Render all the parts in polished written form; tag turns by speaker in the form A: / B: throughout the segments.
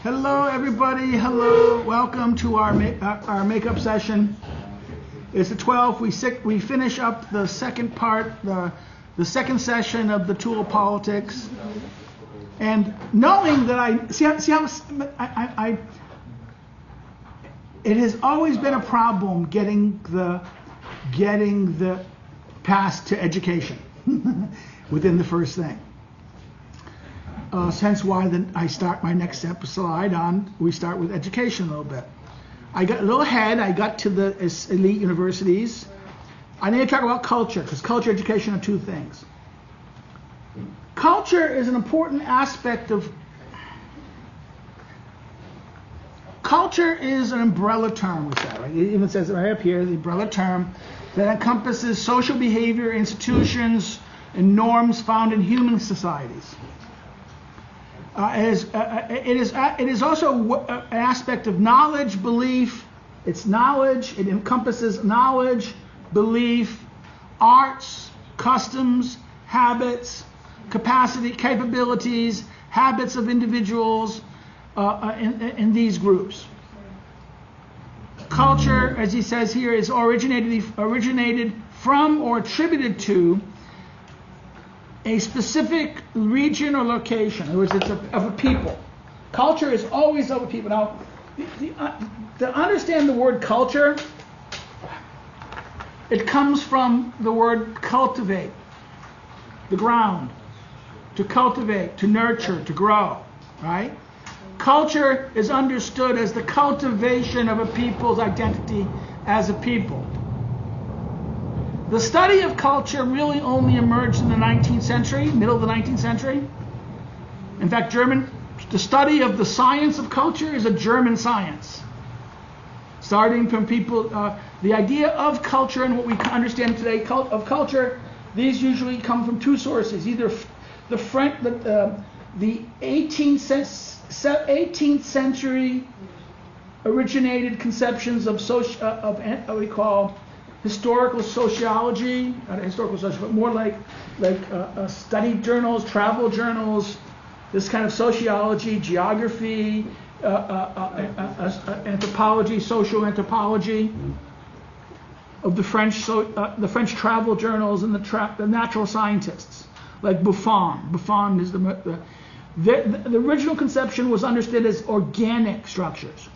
A: Hello, everybody. Hello. Welcome to our makeup session. It's the 12th. We finish up the second part, the second session of the tool of politics. And knowing that it has always been a problem getting the path to education within the first thing. Hence why I start my next slide on, we start with education a little bit. I got a little ahead, I got to the elite universities. I need to talk about culture, because culture and education are two things. Culture is an important aspect of, culture is an umbrella term, we say, right? It even says it right up here, the umbrella term that encompasses social behavior, institutions, and norms found in human societies. It is also an aspect of knowledge, belief. It's knowledge. It encompasses knowledge, belief, arts, customs, habits, capabilities, habits of individuals in these groups. Culture, as he says here, is originated from or attributed to a specific region or location. In other words, it's of a people. Culture is always of a people. Now, to understand the word culture, it comes from the word cultivate, the ground, to cultivate, to nurture, to grow, right? Culture is understood as the cultivation of a people's identity as a people. The study of culture really only emerged in the 19th century, middle of the 19th century. In fact, the study of the science of culture is a German science. Starting from people, the idea of culture and what we understand today of culture, these usually come from two sources. Either the 18th century originated conceptions of what we call historical sociology, not historical sociology, but more like study journals, travel journals, this kind of sociology, geography, anthropology, social anthropology of the French French travel journals and the natural scientists, like Buffon. Buffon is the original conception was understood as organic structures.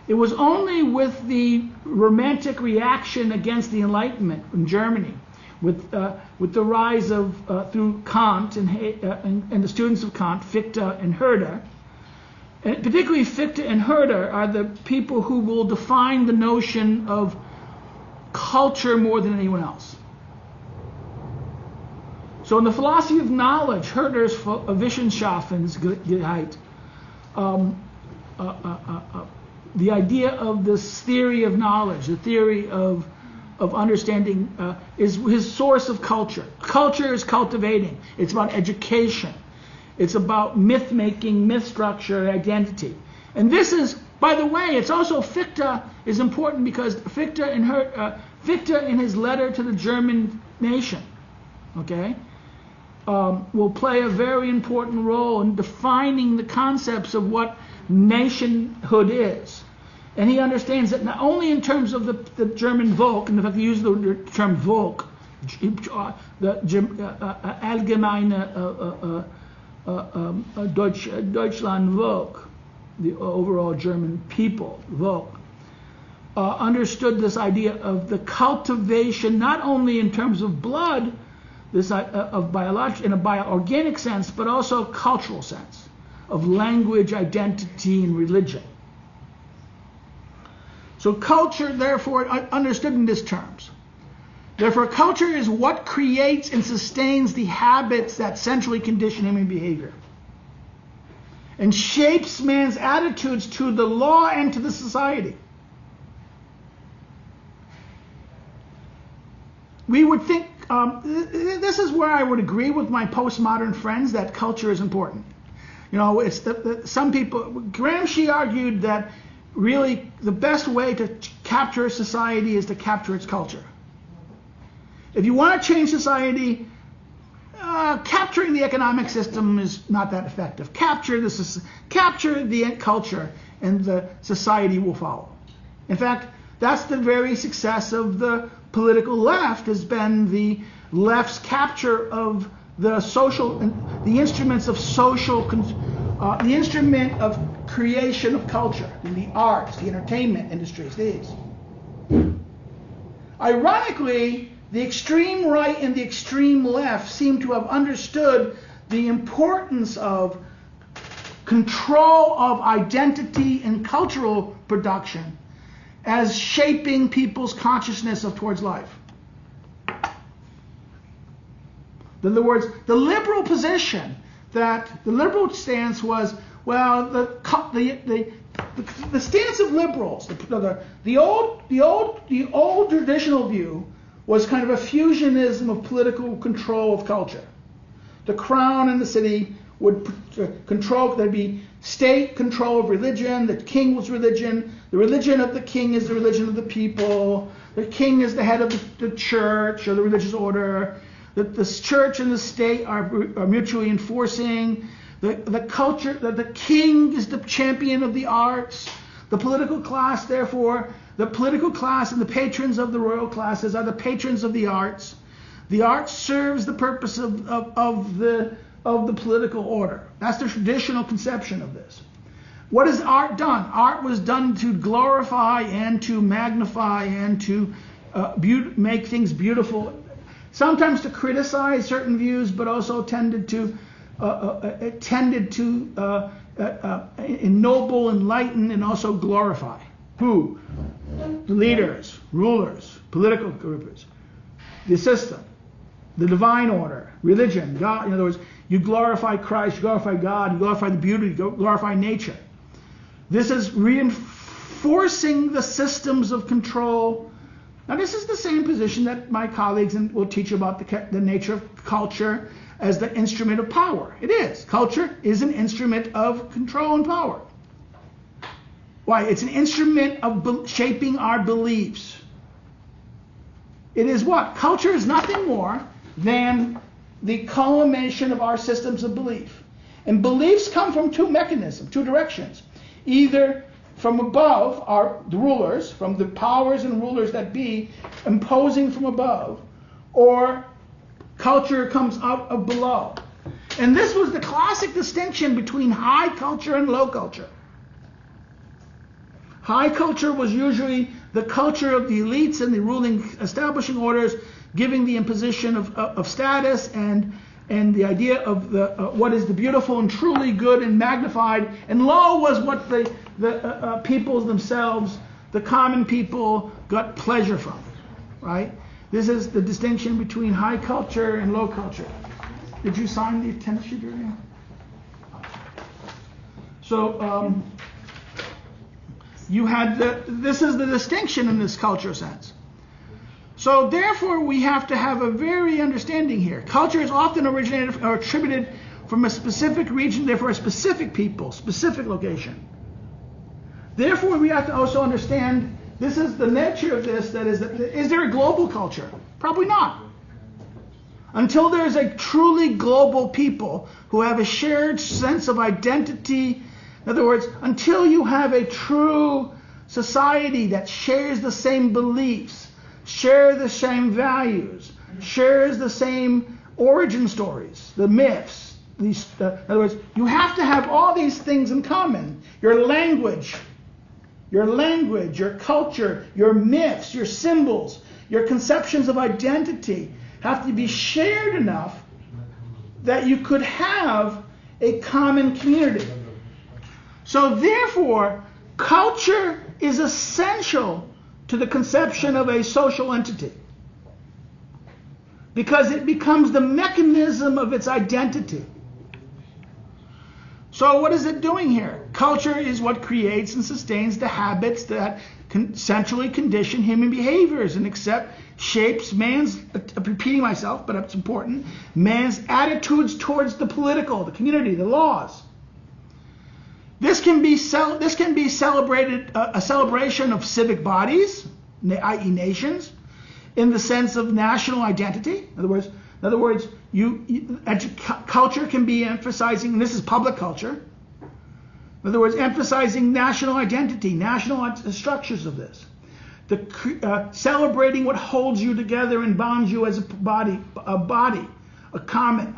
A: It was only with the Romantic reaction against the Enlightenment in Germany, with the rise of through Kant and the students of Kant, Fichte and Herder, and particularly Fichte and Herder are the people who will define the notion of culture more than anyone else. So in the philosophy of knowledge, Herder's Wissenschaftlichkeit, the idea of this theory of knowledge, the theory of understanding, is his source of culture. Culture is cultivating. It's about education. It's about myth making, myth structure, identity. And this is, by the way, it's also Fichte is important because Fichte in his letter to the German nation, okay, will play a very important role in defining the concepts of what nationhood is. And he understands that not only in terms of the German Volk, and if I can use the term Volk, the allgemeine Deutschland Volk, the overall German people, Volk, understood this idea of the cultivation, not only in terms of blood, this of biological in a organic sense, but also cultural sense of language, identity, and religion. So culture, therefore, understood in these terms. Therefore, culture is what creates and sustains the habits that centrally condition human behavior and shapes man's attitudes to the law and to the society. We would think, this is where I would agree with my postmodern friends that culture is important. You know, it's some people, Gramsci argued that really the best way to capture a society is to capture its culture. If you want to change society, capturing the economic system is not that effective. Capture the culture, and the society will follow. In fact, that's the very success of the political left, has been the left's capture of the social, the instruments of social, the instrument of creation of culture, in the arts, the entertainment industries, these. Ironically, the extreme right and the extreme left seem to have understood the importance of control of identity and cultural production as shaping people's consciousness towards life. In other words, the liberal position, that the liberal stance was, well, the stance of liberals, the old traditional view was kind of a fusionism of political control of culture. The crown and the city would control, there'd be state control of religion, the king was religion, the religion of the king is the religion of the people, the king is the head of the church or the religious order, that the church and the state are mutually enforcing, the culture, that the king is the champion of the arts, the political class, therefore, the political class and the patrons of the royal classes are the patrons of the arts. The arts serves the purpose of the political order. That's the traditional conception of this. What has art done? Art was done to glorify and to magnify and to make things beautiful. Sometimes to criticize certain views, but also tended to ennoble, enlighten, and also glorify. Who? The leaders, rulers, political groups, the system, the divine order, religion, God. In other words, you glorify Christ, you glorify God, you glorify the beauty, you glorify nature. This is reinforcing the systems of control. Now, this is the same position that my colleagues will teach about the nature of culture as the instrument of power. It is. Culture is an instrument of control and power. Why? It's an instrument of shaping our beliefs. It is what? Culture is nothing more than the culmination of our systems of belief. And beliefs come from two mechanisms, two directions. Either from above are the rulers, from the powers and rulers that be, imposing from above, or culture comes out of below. And this was the classic distinction between high culture and low culture. High culture was usually the culture of the elites and the ruling establishing orders, giving the imposition of status and the idea of what is the beautiful and truly good and magnified. And low was what the people themselves, the common people, got pleasure from, right? This is the distinction between high culture and low culture. Did you sign the attendance sheet earlier? So you had this is the distinction in this culture sense. So therefore, we have to have a very understanding here. Culture is often originated or attributed from a specific region, therefore a specific people, specific location. Therefore, we have to also understand this is the nature of this. That is there a global culture? Probably not. Until there is a truly global people who have a shared sense of identity. In other words, until you have a true society that shares the same beliefs, share the same values, shares the same origin stories, the myths. In other words, you have to have all these things in common. Your language, your culture, your myths, your symbols, your conceptions of identity have to be shared enough that you could have a common community. So therefore, culture is essential to the conception of a social entity, because it becomes the mechanism of its identity. So what is it doing here? Culture is what creates and sustains the habits that centrally condition human behaviors and shapes man's, repeating myself, but it's important, man's attitudes towards the political, the community, the laws. This can be celebrated, a celebration of civic bodies, i.e. nations, in the sense of national identity. In other words, Culture can be emphasizing, and this is public culture. In other words, emphasizing national identity, national structures of this. Celebrating what holds you together and bonds you as a body, a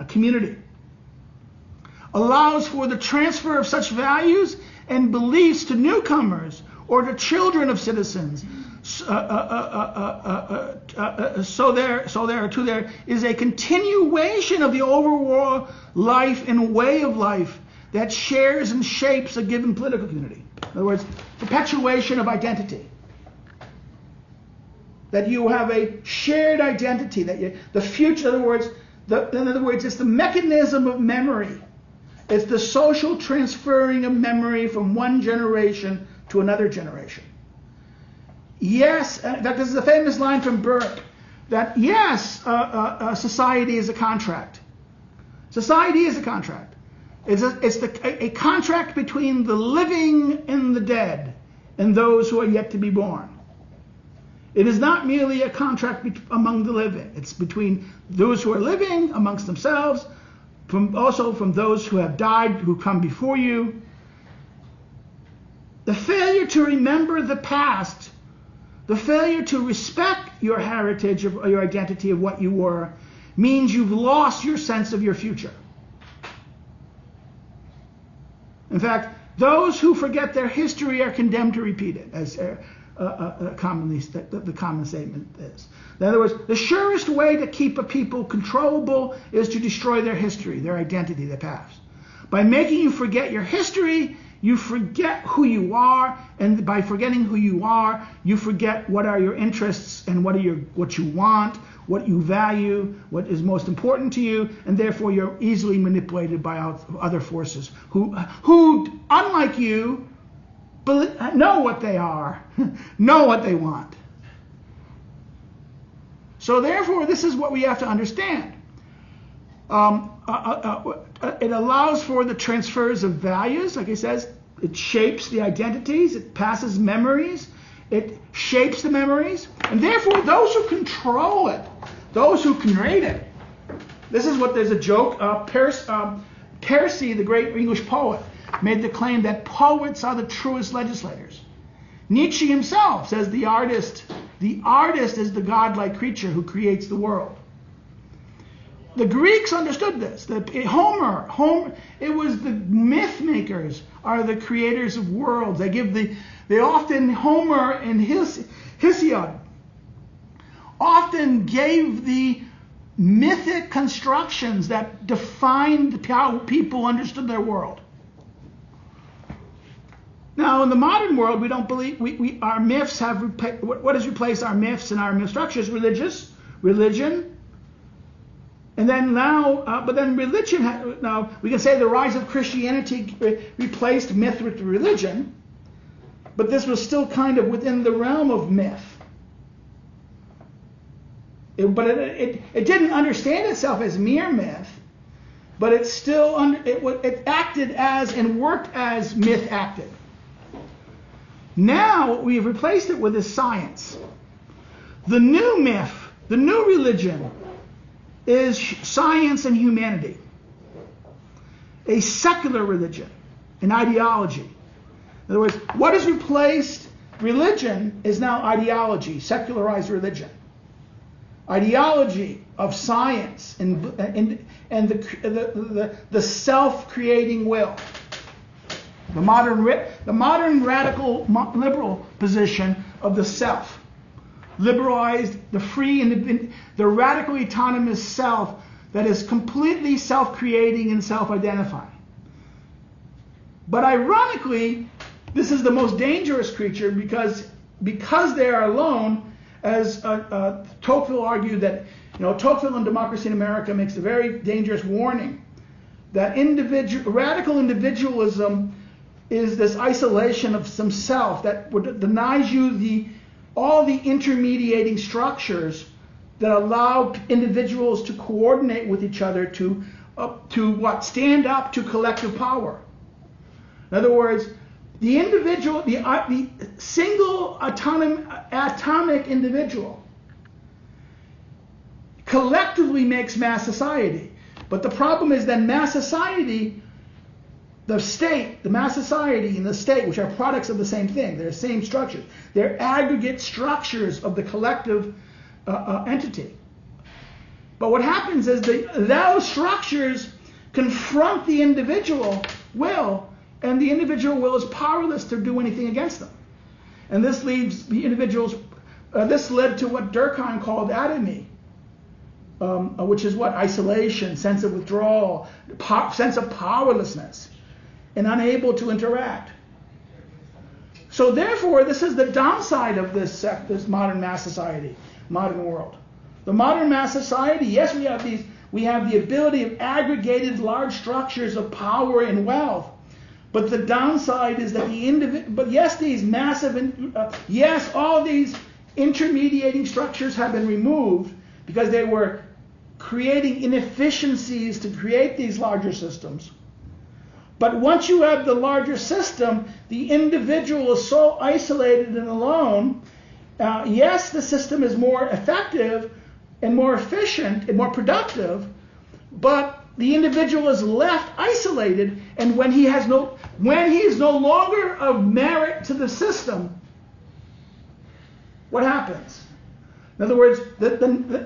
A: community. Allows for the transfer of such values and beliefs to newcomers or to children of citizens. So there is a continuation of the overall life and way of life that shares and shapes a given political community. In other words, perpetuation of identity. That you have a shared identity, the future, in other words, it's the mechanism of memory. It's the social transferring of memory from one generation to another generation. Yes, in fact, this is a famous line from Burke, that yes, society is a contract. Society is a contract. It's a contract between the living and the dead, and those who are yet to be born. It is not merely a contract among the living. It's between those who are living amongst themselves, also from those who have died, who come before you. The failure to remember the past, the failure to respect your heritage, or your identity of what you were, means you've lost your sense of your future. In fact, those who forget their history are condemned to repeat it, as commonly the common statement is. In other words, the surest way to keep a people controllable is to destroy their history, their identity, their past. By making you forget your history, you forget who you are, and by forgetting who you are, you forget what are your interests and what you want, what you value, what is most important to you, and therefore you're easily manipulated by other forces who unlike you, know what they are, know what they want. So therefore, this is what we have to understand. It allows for the transfers of values, like it says. It shapes the identities. It passes memories. It shapes the memories. And therefore, those who control it, those who create it. This is what there's a joke. Percy, the great English poet, made the claim that poets are the truest legislators. Nietzsche himself says the artist is the godlike creature who creates the world. The Greeks understood this. Homer, it was the myth makers are the creators of worlds. They often, Homer and Hesiod often gave the mythic constructions that defined how people understood their world. Now, in the modern world, we don't believe our myths have what has replaced our myths and our myth structures? Religion, and then now, but then religion. Now we can say the rise of Christianity replaced myth with religion, but this was still kind of within the realm of myth. It didn't understand itself as mere myth, but it still it acted as and worked as myth acted. Now we've replaced it with a science. The new myth, the new religion, is science and humanity. A secular religion, an ideology. In other words, what has replaced religion is now ideology, secularized religion. Ideology of science and the self-creating will. The modern radical liberal position of the self. Liberalized, the free, the radically autonomous self that is completely self-creating and self-identifying. But ironically, this is the most dangerous creature because they are alone, as Tocqueville argued that, Tocqueville in Democracy in America makes a very dangerous warning that radical individualism is this isolation of some self that denies you all the intermediating structures that allow individuals to coordinate with each other to stand up to collective power. In other words, the individual, the single atomic individual collectively makes mass society. But the problem is that mass society, the state, the mass society and the state, which are products of the same thing, they're the same structures. They're aggregate structures of the collective entity. But what happens is those structures confront the individual will, and the individual will is powerless to do anything against them. And this leaves the individuals, this led to what Durkheim called atomy, which is what? Isolation, sense of withdrawal, sense of powerlessness, and unable to interact. So therefore, this is the downside of this modern mass society, modern world. The modern mass society, yes, we have the ability of aggregated large structures of power and wealth, but the downside is that all these intermediating structures have been removed because they were creating inefficiencies to create these larger systems. But once you have the larger system, the individual is so isolated and alone. Yes, the system is more effective and more efficient and more productive, but the individual is left isolated, and when he is no longer of merit to the system, what happens? In other words,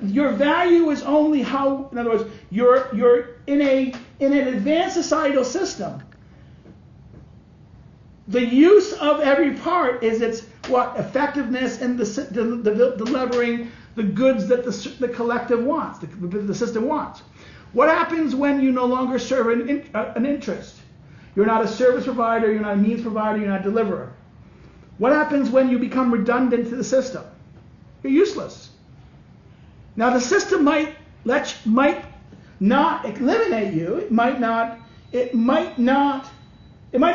A: your value is only how. In other words, you're in an advanced societal system. The use of every part is its effectiveness in delivering the goods that the collective wants, the system wants. What happens when you no longer serve an interest? You're not a service provider, you're not a means provider, you're not a deliverer. What happens when you become redundant to the system? You're useless. Now the system might not eliminate you. It might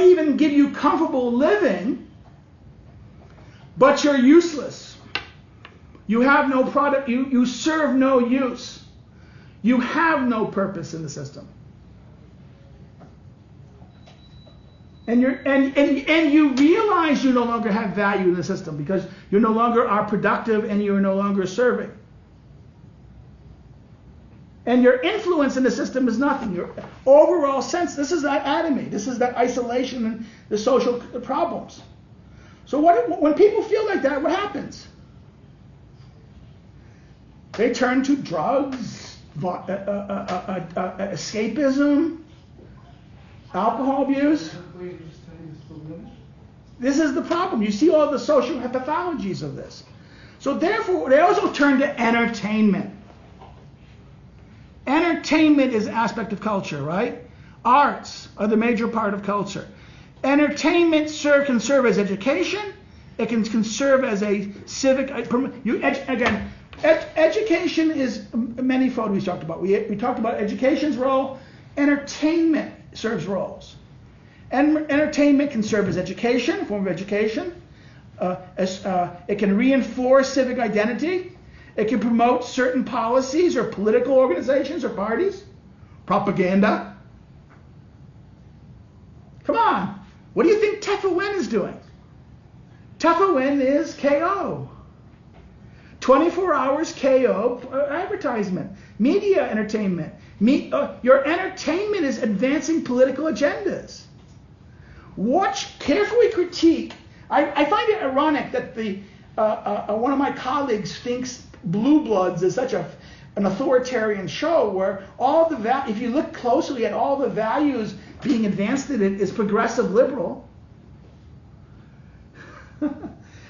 A: even give you comfortable living, but you're useless. You have no product, you serve no use. You have no purpose in the system. And you realize you no longer have value in the system because you no longer are productive and you're no longer serving. And your influence in the system is nothing. Your overall sense, this is that atomy, this is that isolation and the social problems. So when people feel like that, what happens? They turn to drugs, escapism, alcohol abuse. This is the problem. You see all the social pathologies of this. So therefore, they also turn to entertainment. Entertainment is an aspect of culture, right? Arts are the major part of culture. Entertainment can serve as education. It can serve as a civic. Education is manifold. We talked about. We talked about education's role. Entertainment serves roles. And entertainment can serve as education, a form of education. It can reinforce civic identity. It can promote certain policies or political organizations or parties. Propaganda. Come on. What do you think Teflon is doing? Teflon is KO. 24 hours KO advertisement. Media entertainment. Your entertainment is advancing political agendas. Carefully critique. I find it ironic that one of my colleagues thinks Blue Bloods is such an authoritarian show where if you look closely at all the values being advanced in it is progressive liberal. In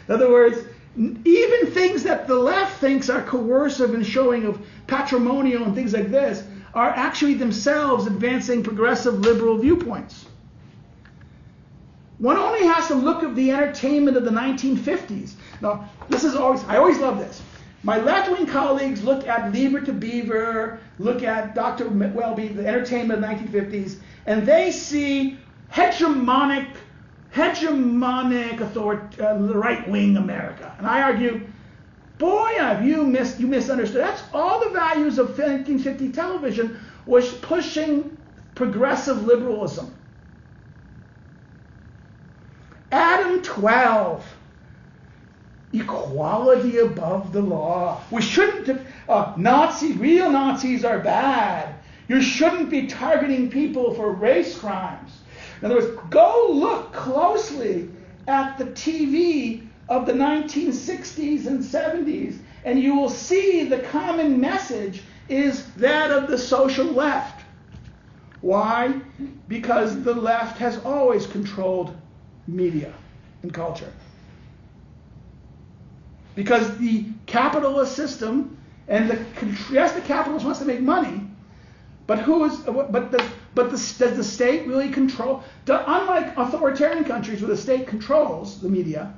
A: other words, even things that the left thinks are coercive and showing of patrimonial and things like this are actually themselves advancing progressive liberal viewpoints. One only has to look at the entertainment of the 1950s. Now, I always love this. My left-wing colleagues look at Lieber to Beaver, look at Dr. Welby, the entertainment of the 1950s, and they see hegemonic right-wing America. And I argue, boy, you misunderstood. That's all the values of 1950 television was pushing progressive liberalism. Adam 12, equality above the law. We shouldn't have, real Nazis are bad. You shouldn't be targeting people for race crimes. In other words, go look closely at the TV of the 1960s and 70s, and you will see the common message is that of the social left. Why? Because the left has always controlled media and culture. Because the capitalist system, and yes, the capitalist wants to make money, but does the state really control? Unlike authoritarian countries where the state controls the media,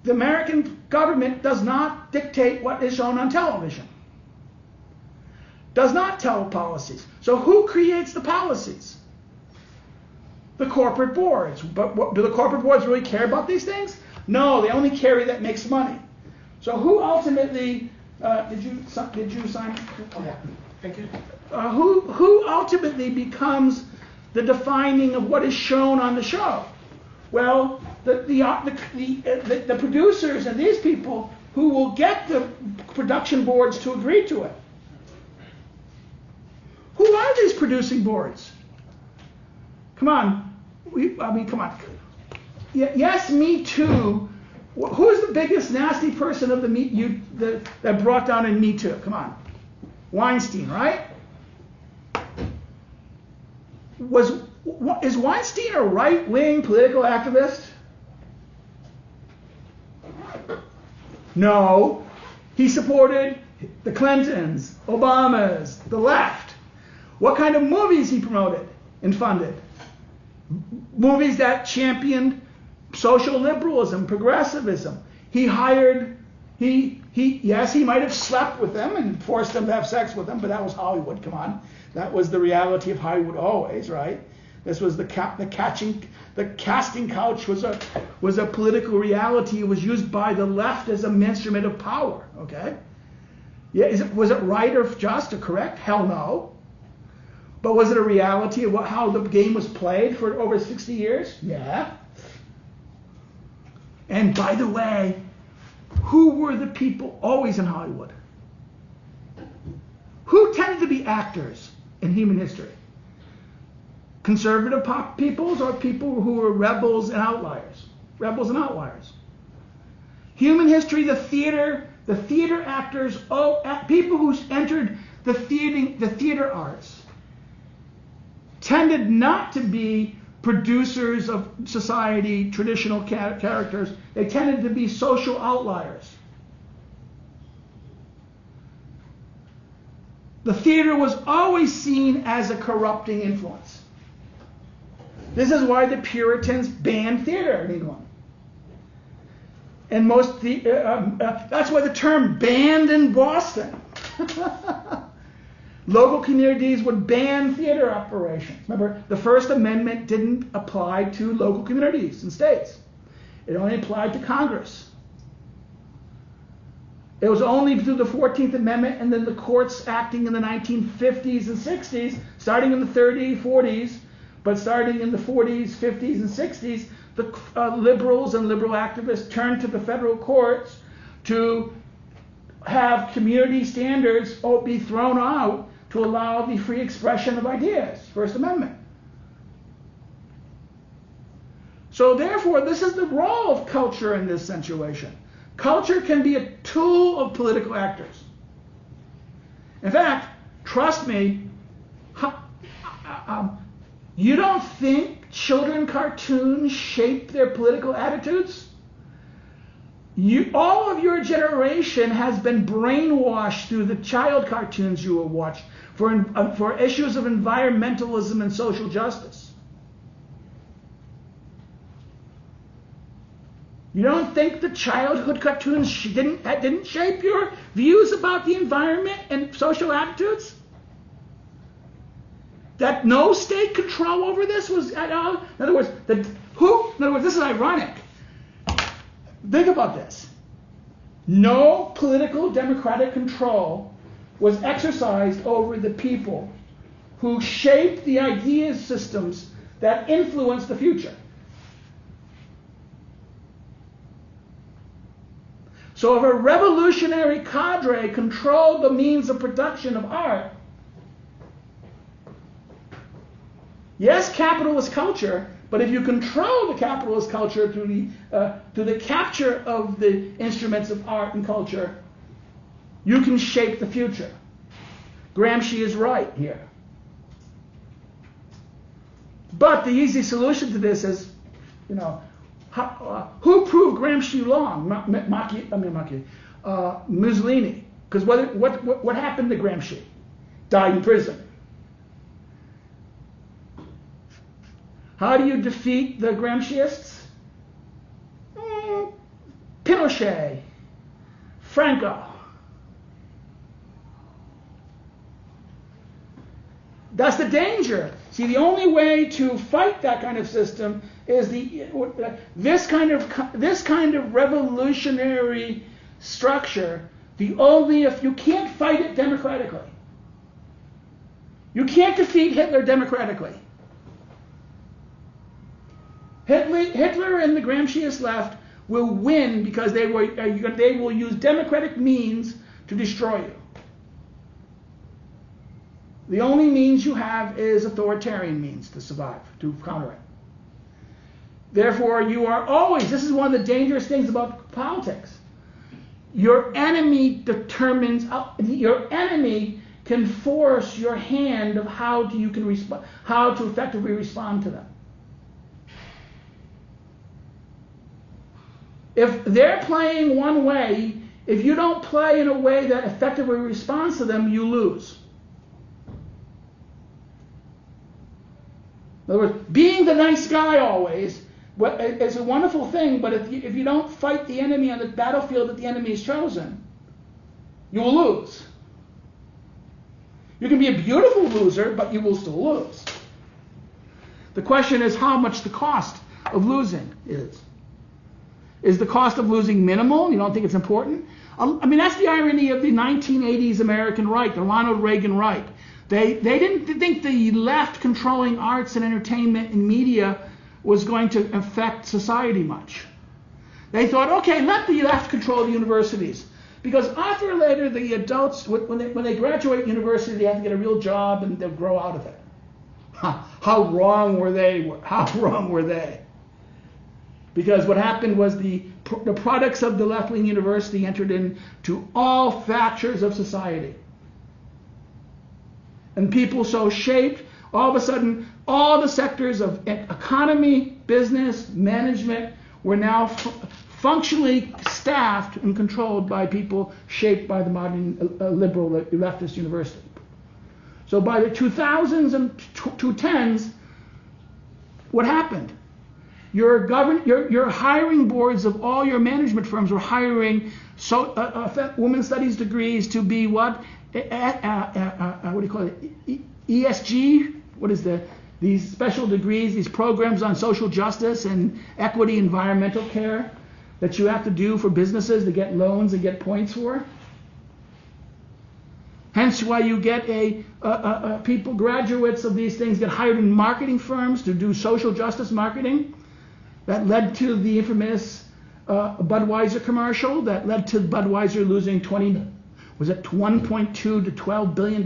A: the American government does not dictate what is shown on television. Does not tell policies. So who creates the policies? The corporate boards. But do the corporate boards really care about these things? No, they only care that makes money. So who ultimately did you sign? Oh, yeah. Thank you. Who ultimately becomes the defining of what is shown on the show? Well, the producers and these people who will get the production boards to agree to it. Who are these producing boards? Come on. Come on. Yes, Me Too. Who's the biggest nasty person of that brought down in Me Too? Come on. Weinstein, right? Is Weinstein a right-wing political activist? No. He supported the Clintons, Obamas, the left. What kind of movies he promoted and funded? Movies that championed social liberalism, progressivism. He might have slept with them and forced them to have sex with them, but that was Hollywood, come on. That was the reality of Hollywood always, right? This was the casting couch was a political reality. It was used by the left as an instrument of power, okay? Yeah, was it right or just or correct? Hell no. But was it a reality of how the game was played for over 60 years? Yeah. And by the way, who were the people always in Hollywood? Who tended to be actors in human history? Conservative peoples or people who were rebels and outliers? Rebels and outliers. Human history, the theater actors, people who entered the theater arts tended not to be producers of society, traditional characters. They tended to be social outliers. The theater was always seen as a corrupting influence. This is why the Puritans banned theater in England. And that's why the term banned in Boston. Local communities would ban theater operations. Remember, the First Amendment didn't apply to local communities and states. It only applied to Congress. It was only through the 14th Amendment and then the courts acting in the 1950s and 60s, starting in the 30s, 40s, but starting in the 40s, 50s, and 60s, the liberals and liberal activists turned to the federal courts to have community standards be thrown out to allow the free expression of ideas, First Amendment. So therefore, this is the role of culture in this situation. Culture can be a tool of political actors. In fact, trust me, you don't think children cartoons shape their political attitudes? All of your generation has been brainwashed through the child cartoons you will watch for issues of environmentalism and social justice. You don't think the childhood cartoons didn't shape your views about the environment and social attitudes? That no state control over this was at all? In other words, this is ironic. Think about this. No political democratic control was exercised over the people who shaped the idea systems that influence the future. So if a revolutionary cadre controlled the means of production of art, yes, capitalist culture, but if you control the capitalist culture through the capture of the instruments of art and culture, you can shape the future. Gramsci is right here. But the easy solution to this is, who proved Gramsci wrong? Mussolini. Because what happened to Gramsci? Died in prison. How do you defeat the Gramsciists? Pinochet, Franco. That's the danger. See, the only way to fight that kind of system is this kind of revolutionary structure. If you can't fight it democratically. You can't defeat Hitler democratically. Hitler and the Gramsciist left will win because they will use democratic means to destroy you. The only means you have is authoritarian means to survive, to counter it. Therefore, you are always, this is one of the dangerous things about politics. Your enemy can force your hand of how to effectively respond to them. If they're playing one way, if you don't play in a way that effectively responds to them, you lose. In other words, being the nice guy always is a wonderful thing, but if you don't fight the enemy on the battlefield that the enemy has chosen, you will lose. You can be a beautiful loser, but you will still lose. The question is how much the cost of losing is. Is the cost of losing minimal? You don't think it's important? That's the irony of the 1980s American right, the Ronald Reagan right. They didn't think the left controlling arts and entertainment and media was going to affect society much. They thought, okay, let the left control the universities. Because after or later, the adults, when they graduate university, they have to get a real job and they'll grow out of it. How wrong were they? How wrong were they? Because what happened was the products of the left-wing university entered into all factors of society. And people so shaped, all of a sudden, all the sectors of economy, business, management were now functionally staffed and controlled by people shaped by the modern liberal leftist university. So by the 2000s and 2010s, what happened? Your hiring boards of all your management firms were hiring women's studies degrees to be what? What do you call it? ESG? What is these special degrees, these programs on social justice and equity, environmental care that you have to do for businesses to get loans and get points for? Hence why you get people, graduates of these things, get hired in marketing firms to do social justice marketing. That led to the infamous Budweiser commercial that led to Budweiser losing $1.2 to $12 billion?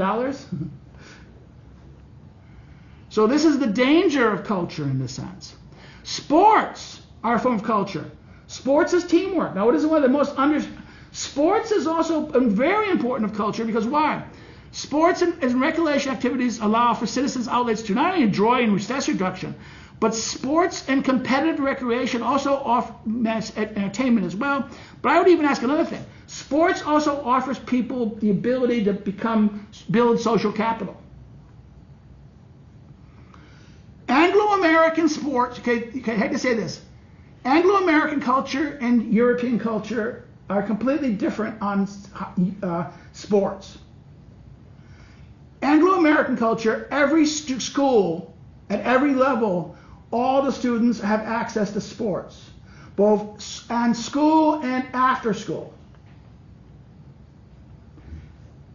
A: So this is the danger of culture in this sense. Sports are a form of culture. Sports is teamwork. Now, what is one of the most Sports is also very important of culture because why? Sports and recreation activities allow for citizens' outlets to not only enjoy and stress reduction, but sports and competitive recreation also offer mass entertainment as well. But I would even ask another thing. Sports also offers people the ability to build social capital. Anglo-American sports, okay, I hate to say this, Anglo-American culture and European culture are completely different on sports. Anglo-American culture, every school at every level, all the students have access to sports, both on school and after school.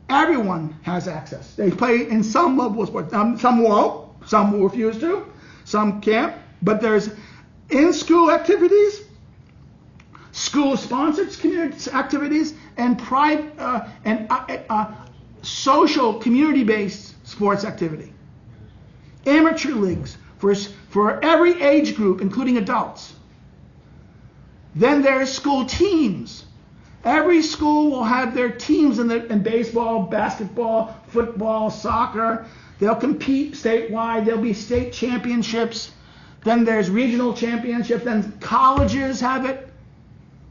A: Everyone has access. They play in some level of sports. Some won't. Some will refuse to. Some can't. But there's in-school activities, school-sponsored community activities, and social community-based sports activity. Amateur leagues for every age group, including adults. Then there's school teams. Every school will have their teams in baseball, basketball, football, soccer. They'll compete statewide. There'll be state championships. Then there's regional championships. Then colleges have it.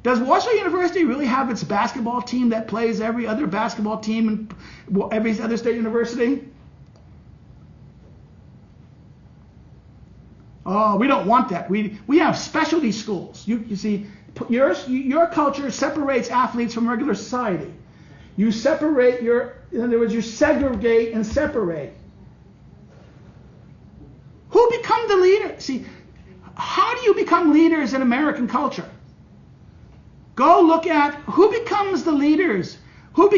A: Does Washington University really have its basketball team that plays every other basketball team in every other state university? Oh, we don't want that. We have specialty schools. You see, your culture separates athletes from regular society. You separate in other words, you segregate and separate. Who become the leader? See, how do you become leaders in American culture? Go look at who becomes the leaders, who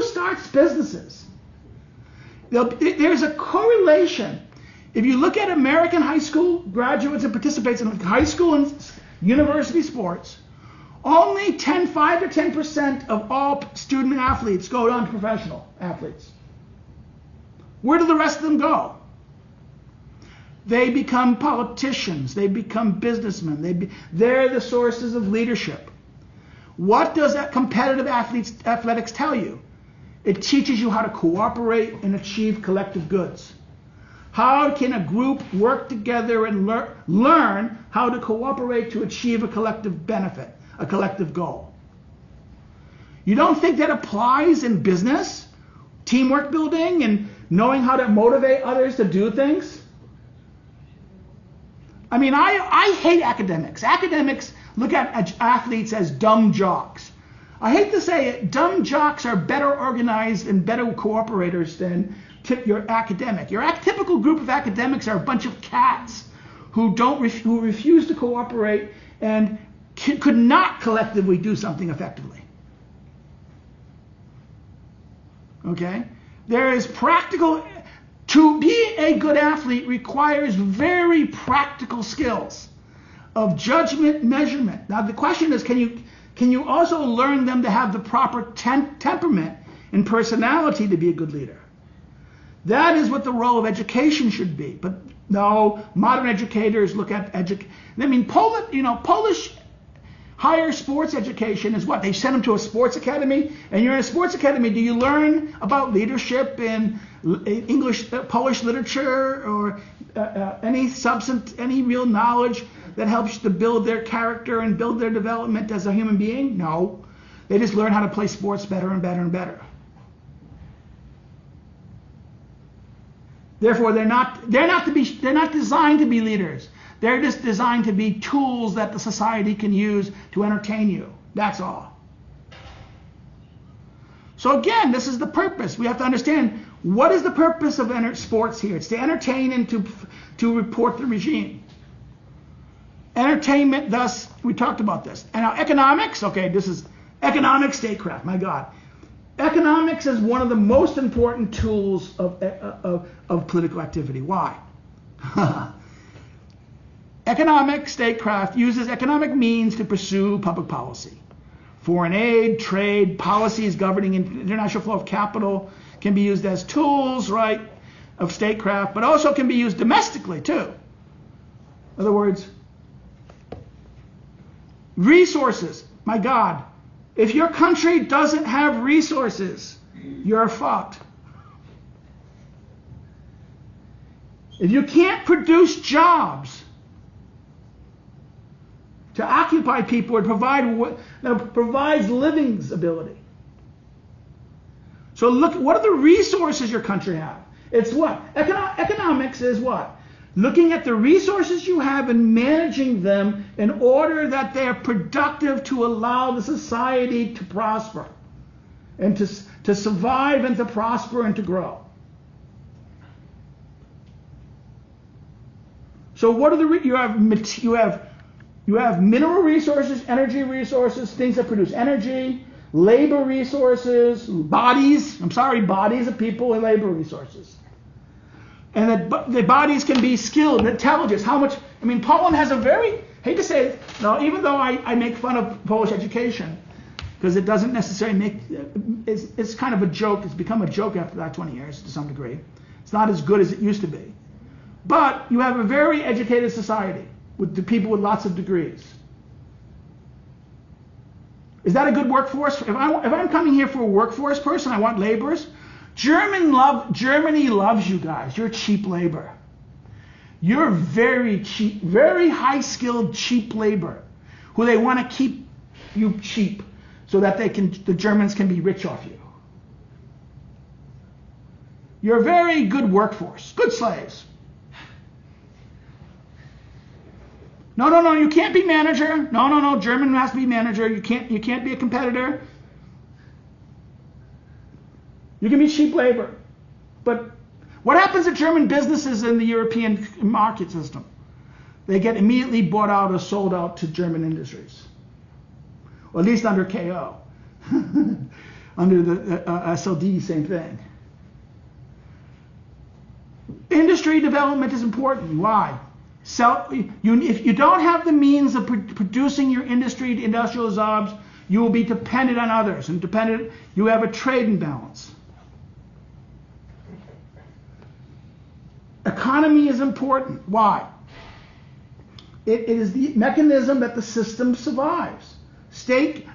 A: starts businesses. There's a correlation. If you look at American high school graduates and participants in high school and university sports, only 5 to 10% of all student athletes go on to professional athletes. Where do the rest of them go? They become politicians. They become businessmen. They're the sources of leadership. What does that competitive athletics tell you? It teaches you how to cooperate and achieve collective goods. How can a group work together and learn how to cooperate to achieve a collective benefit, a collective goal? You don't think that applies in business, teamwork building, and knowing how to motivate others to do things? I mean, I hate academics. Academics look at athletes as dumb jocks. I hate to say it, dumb jocks are better organized and better cooperators than your academic. Your typical group of academics are a bunch of cats who refuse to cooperate and could not collectively do something effectively. Okay? There is practical. To be a good athlete requires very practical skills of judgment, measurement. Now the question is, can you also learn them to have the proper temperament and personality to be a good leader? That is what the role of education should be. But no, modern educators look at Polish higher sports education is what? They send them to a sports academy, and you're in a sports academy. Do you learn about leadership in English, Polish literature, or any real knowledge that helps to build their character and build their development as a human being? No. They just learn how to play sports better and better and better. Therefore, they're not designed to be leaders. They're just designed to be tools that the society can use to entertain you. That's all. So again, this is the purpose. We have to understand, what is the purpose of sports here? It's to entertain and to report the regime. Entertainment, thus, we talked about this. And now economics, okay, this is economic statecraft, my God. Economics is one of the most important tools of political activity. Why? Economic statecraft uses economic means to pursue public policy. Foreign aid, trade, policies governing international flow of capital can be used as tools, right, of statecraft, but also can be used domestically too. In other words, resources. My God, if your country doesn't have resources, you're fucked. If you can't produce jobs to occupy people or provides living ability. So look, what are the resources your country have? It's what? Economics is what? Looking at the resources you have and managing them in order that they're productive to allow the society to prosper and to survive and to prosper and to grow. So what are you have mineral resources, energy resources, things that produce energy, labor resources, bodies of people and labor resources. And the bodies can be skilled, intelligence. Poland has a very hate to say it, no, even though I make fun of Polish education, because it doesn't necessarily make, it's kind of a joke. It's become a joke after that 20 years to some degree. It's not as good as it used to be. But you have a very educated society with the people with lots of degrees. Is that a good workforce? If I'm coming here for a workforce person, I want laborers. Germany loves you guys. You're cheap labor. You're very cheap, very high-skilled cheap labor, who they want to keep you cheap so that the Germans can be rich off you. You're a very good workforce, good slaves. No, you can't be manager. No, German has to be manager. You can't be a competitor. You can be cheap labor. But what happens to German businesses in the European market system? They get immediately bought out or sold out to German industries. Or at least under KO. Under the SLD, same thing. Industry development is important. Why? If you don't have the means of producing your industry to industrial jobs, you will be dependent on others. And you have a trade imbalance. Economy is important. Why? It is the mechanism that the system survives.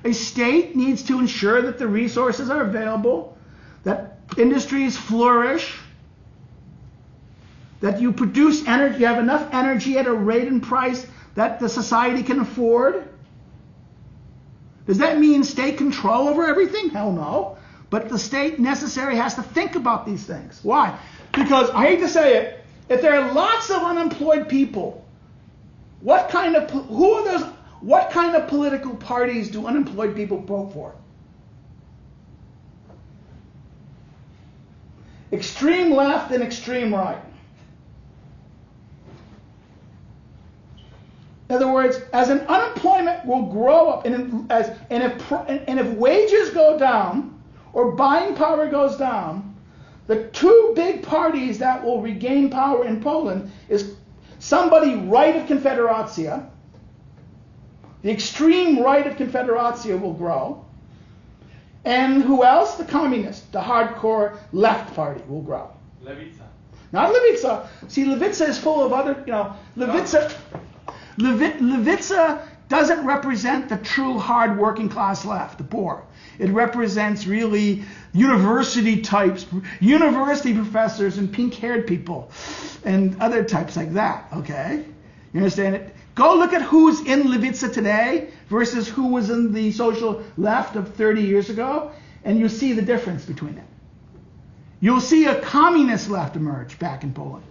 A: A state needs to ensure that the resources are available, that industries flourish, that you produce energy, you have enough energy at a rate and price that the society can afford. Does that mean state control over everything? Hell no. But the state necessarily has to think about these things. Why? Because, I hate to say it, if there are lots of unemployed people, what kind of political parties do unemployed people vote for? Extreme left and extreme right. In other words, as an unemployment will grow up, and if wages go down or buying power goes down, the two big parties that will regain power in Poland is somebody right of Confederacja. The extreme right of Confederacja will grow. And who else? The communist, the hardcore left party will grow.
B: Lewica.
A: Not Lewica. See, Lewica is full of other, Lewica doesn't represent the true hard working class left, the poor. It represents really university types, university professors and pink-haired people and other types like that, okay? You understand it? Go look at who's in Lewica today versus who was in the social left of 30 years ago, and you'll see the difference between it. You'll see a communist left emerge back in Poland.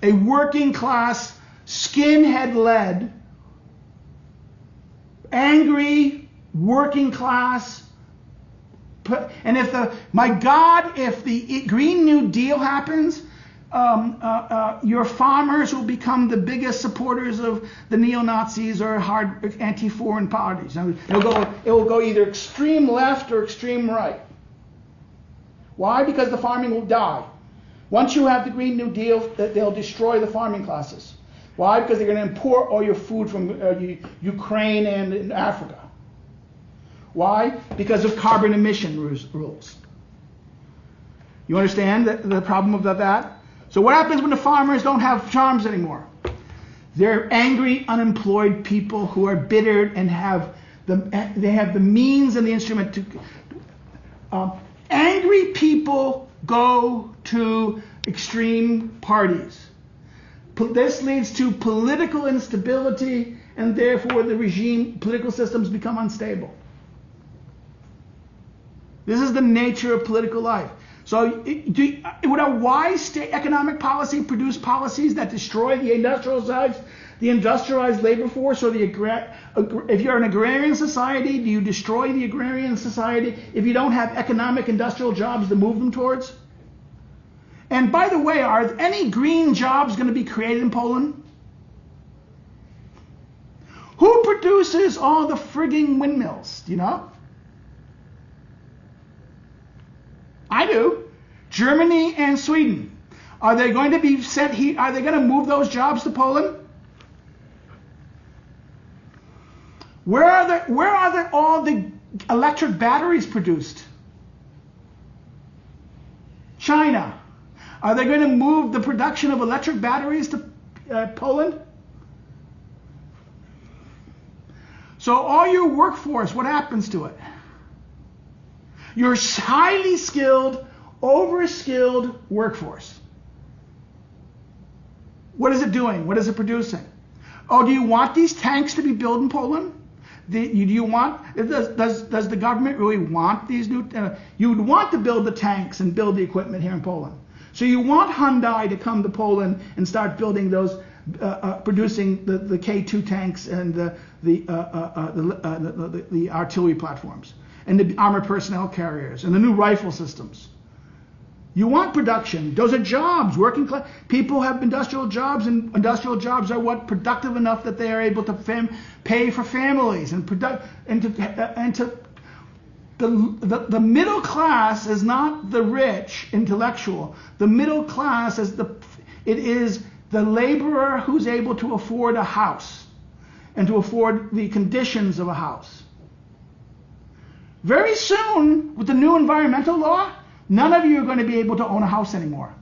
A: A working class, skinhead-led, angry, working class. And if the Green New Deal happens, your farmers will become the biggest supporters of the neo-Nazis or hard anti-foreign parties. It will go either extreme left or extreme right. Why? Because the farming will die. Once you have the Green New Deal, they'll destroy the farming classes. Why? Because they're going to import all your food from Ukraine and Africa. Why? Because of carbon emission rules. You understand the problem of that? So what happens when the farmers don't have farms anymore? They're angry, unemployed people who are bittered and have the means and the instrument to... angry people go to extreme parties. This leads to political instability, and therefore the political systems become unstable. This is the nature of political life. So would a wise economic policy produce policies that destroy the industrialized labor force, or if you're an agrarian society, do you destroy the agrarian society if you don't have economic industrial jobs to move them towards? And by the way, are any green jobs going to be created in Poland? Who produces all the frigging windmills? Do you know? I do. Germany and Sweden. Are they going to be sent here? Are they going to move those jobs to Poland? Where are all the electric batteries produced? China. Are they going to move the production of electric batteries to Poland? So all your workforce, what happens to it? Your highly skilled, overskilled workforce. What is it doing? What is it producing? Oh, do you want these tanks to be built in Poland? Does the government really want these new? You would want to build the tanks and build the equipment here in Poland. So you want Hyundai to come to Poland and start building those, producing the K2 tanks and the artillery platforms and the armored personnel carriers and the new rifle systems. You want production. Those are jobs. Working class people have industrial jobs, and industrial jobs are what productive enough that they are able to pay for families and the middle class is not the rich intellectual. The middle class is the laborer who's able to afford a house and to afford the conditions of a house. Very soon, with the new environmental law, none of you are going to be able to own a house anymore.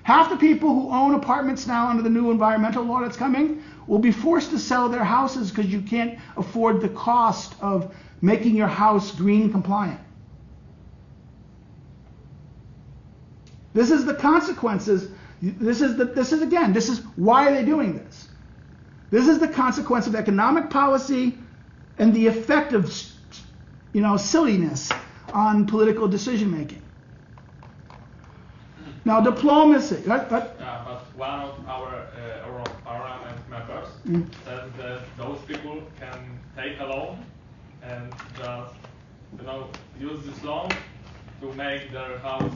A: Half the people who own apartments now under the new environmental law that's coming will be forced to sell their houses because you can't afford the cost of making your house green compliant. This is the consequences. This is why are they doing this? This is the consequence of economic policy and the effect of, silliness on political decision making. Now, diplomacy.
B: But one of our members said that those people can take a loan and just use this loan to make their house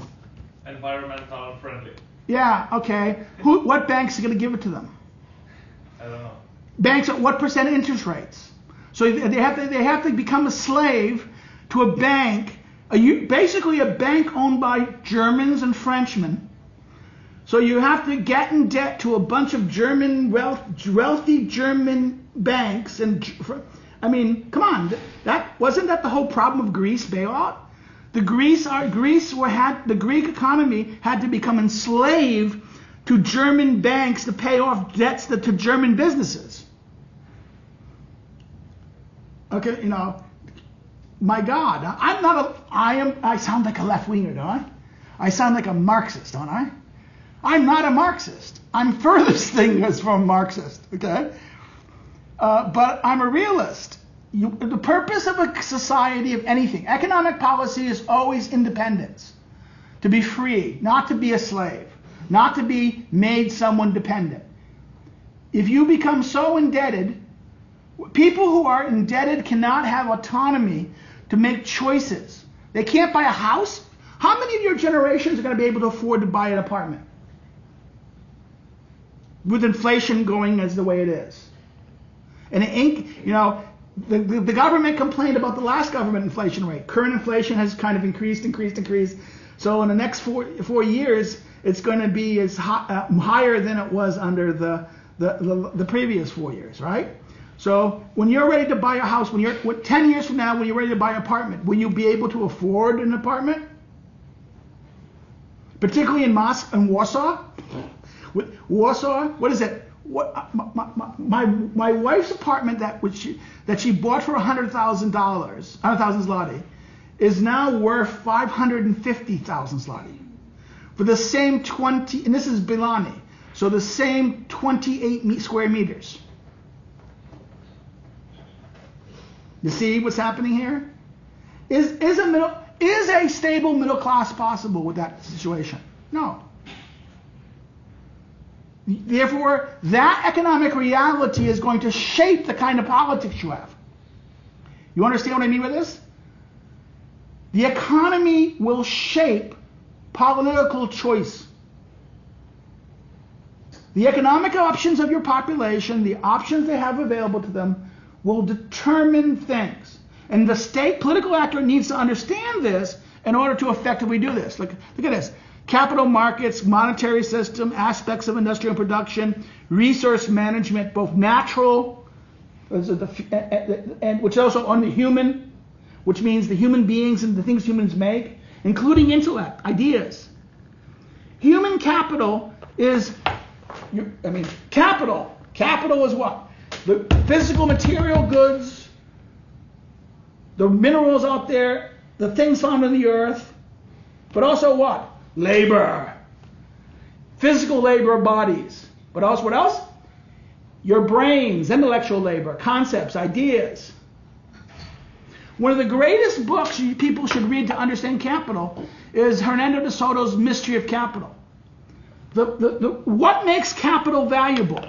B: environmental friendly.
A: Yeah. Okay. What banks are going to give it to them?
B: I don't know.
A: Banks at what % interest rates? So they have to become a slave to a bank. Basically a bank owned by Germans and Frenchmen. So you have to get in debt to a bunch of wealthy German banks. And I mean, come on, wasn't that the whole problem of Greece bailout? The Greek economy had to become enslaved to German banks to pay off debts to German businesses. Okay, my God, I sound like a left-winger, don't I? I sound like a Marxist, don't I? I'm not a Marxist. I'm furthest thing from a Marxist, okay? But I'm a realist. The purpose of a society, of anything, economic policy is always independence. To be free, not to be a slave, not to be made someone dependent. If you become so indebted, people who are indebted cannot have autonomy to make choices. They can't buy a house. How many of your generations are going to be able to afford to buy an apartment? With inflation going as the way it is. And the government complained about the last government inflation rate. Current inflation has kind of increased. So in the next 4 years, it's going to be higher than it was under the previous 4 years, right? So when you're ready to buy a house, 10 years from now, when you're ready to buy an apartment, will you be able to afford an apartment? Particularly in Warsaw. Warsaw, what is it? My wife's apartment that she bought for $100,000 zloty, is now worth 550,000 zloty for the same 20. And this is Bilani, so the same 28 square meters. You see what's happening here? Is a stable middle class possible with that situation? No. Therefore, that economic reality is going to shape the kind of politics you have. You understand what I mean by this? The economy will shape political choice. The economic options of your population, the options they have available to them, will determine things. And the state political actor needs to understand this in order to effectively do this. Look at this. Capital markets, monetary system, aspects of industrial production, resource management, both natural and which also on the human, which means the human beings and the things humans make, including intellect, ideas. Human capital is, capital. Capital is what? The physical material goods, the minerals out there, the things found on the earth, but also what? Labor. Physical labor bodies. But also what else? Your brains, intellectual labor, concepts, ideas. One of the greatest books people should read to understand capital is Hernando de Soto's Mystery of Capital. What makes capital valuable?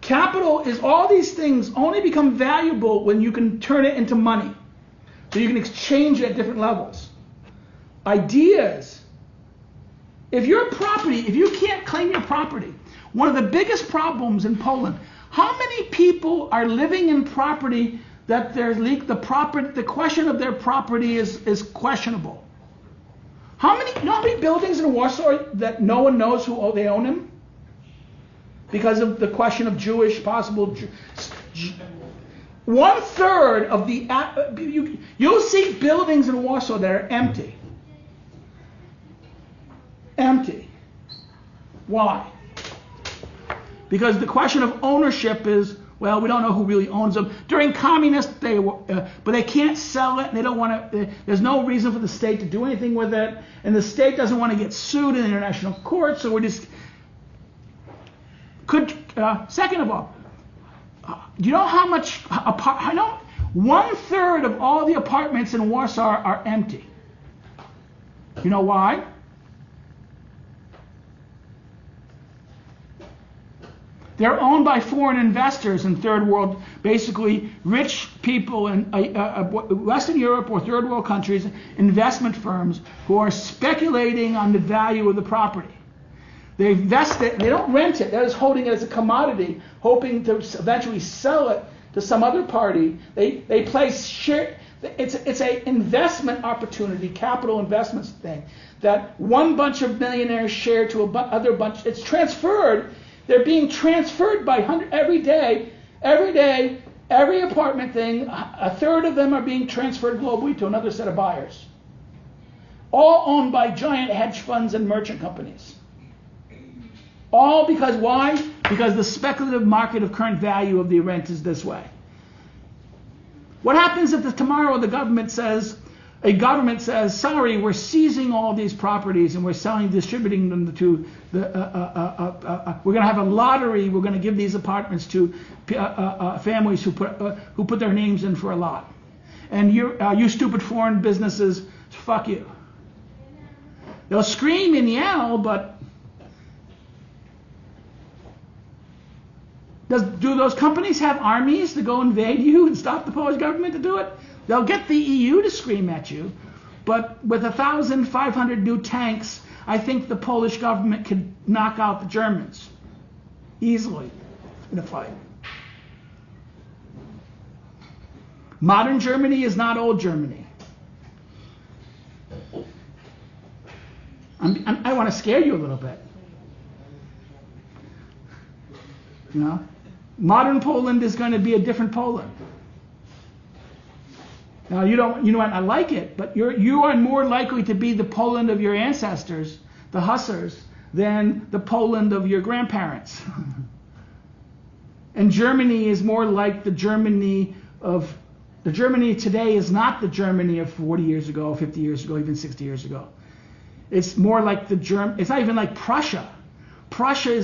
A: Capital is all these things only become valuable when you can turn it into money. So you can exchange it at different levels. Ideas. If your property, if you can't claim your property, one of the biggest problems in Poland, how many people are living in property that the question of their property is questionable? How many buildings in Warsaw that no one knows who they own them? Because of the question of possible 1/3 of the you'll see buildings in Warsaw that are empty. Empty. Why? Because the question of ownership is, well, we don't know who really owns them. During communist, but they can't sell it. They don't want to. There's no reason for the state to do anything with it, and the state doesn't want to get sued in international court. So we're just second of all, do you know how much? I know 1/3 of all the apartments in Warsaw are empty. You know why? They're owned by foreign investors in third world, basically rich people in Western Europe or third world countries, investment firms who are speculating on the value of the property. They invest it, they don't rent it, they're just holding it as a commodity, hoping to eventually sell it to some other party. They place share. It's a investment opportunity, capital investments thing, that one bunch of millionaires share to other bunch. It's transferred. They're being transferred by every day, every apartment thing, 1/3 of them are being transferred globally to another set of buyers. All owned by giant hedge funds and merchant companies. All because why? Because the speculative market of current value of the rent is this way. What happens if tomorrow a government says, sorry, we're seizing all these properties and we're distributing them to we're going to have a lottery. We're going to give these apartments to families who put their names in for a lot. And you stupid foreign businesses, fuck you. They'll scream and yell, but do those companies have armies to go invade you and stop the Polish government to do it? They'll get the EU to scream at you, but with 1,500 new tanks, I think the Polish government could knock out the Germans easily in a fight. Modern Germany is not old Germany. I want to scare you a little bit. You know, modern Poland is going to be a different Poland. Now you know what, I like it, but you are more likely to be the Poland of your ancestors, the Hussars, than the Poland of your grandparents. And Germany is more like the Germany today is not the Germany of 40 years ago, 50 years ago, even 60 years ago. It's more like it's not even like Prussia. Prussia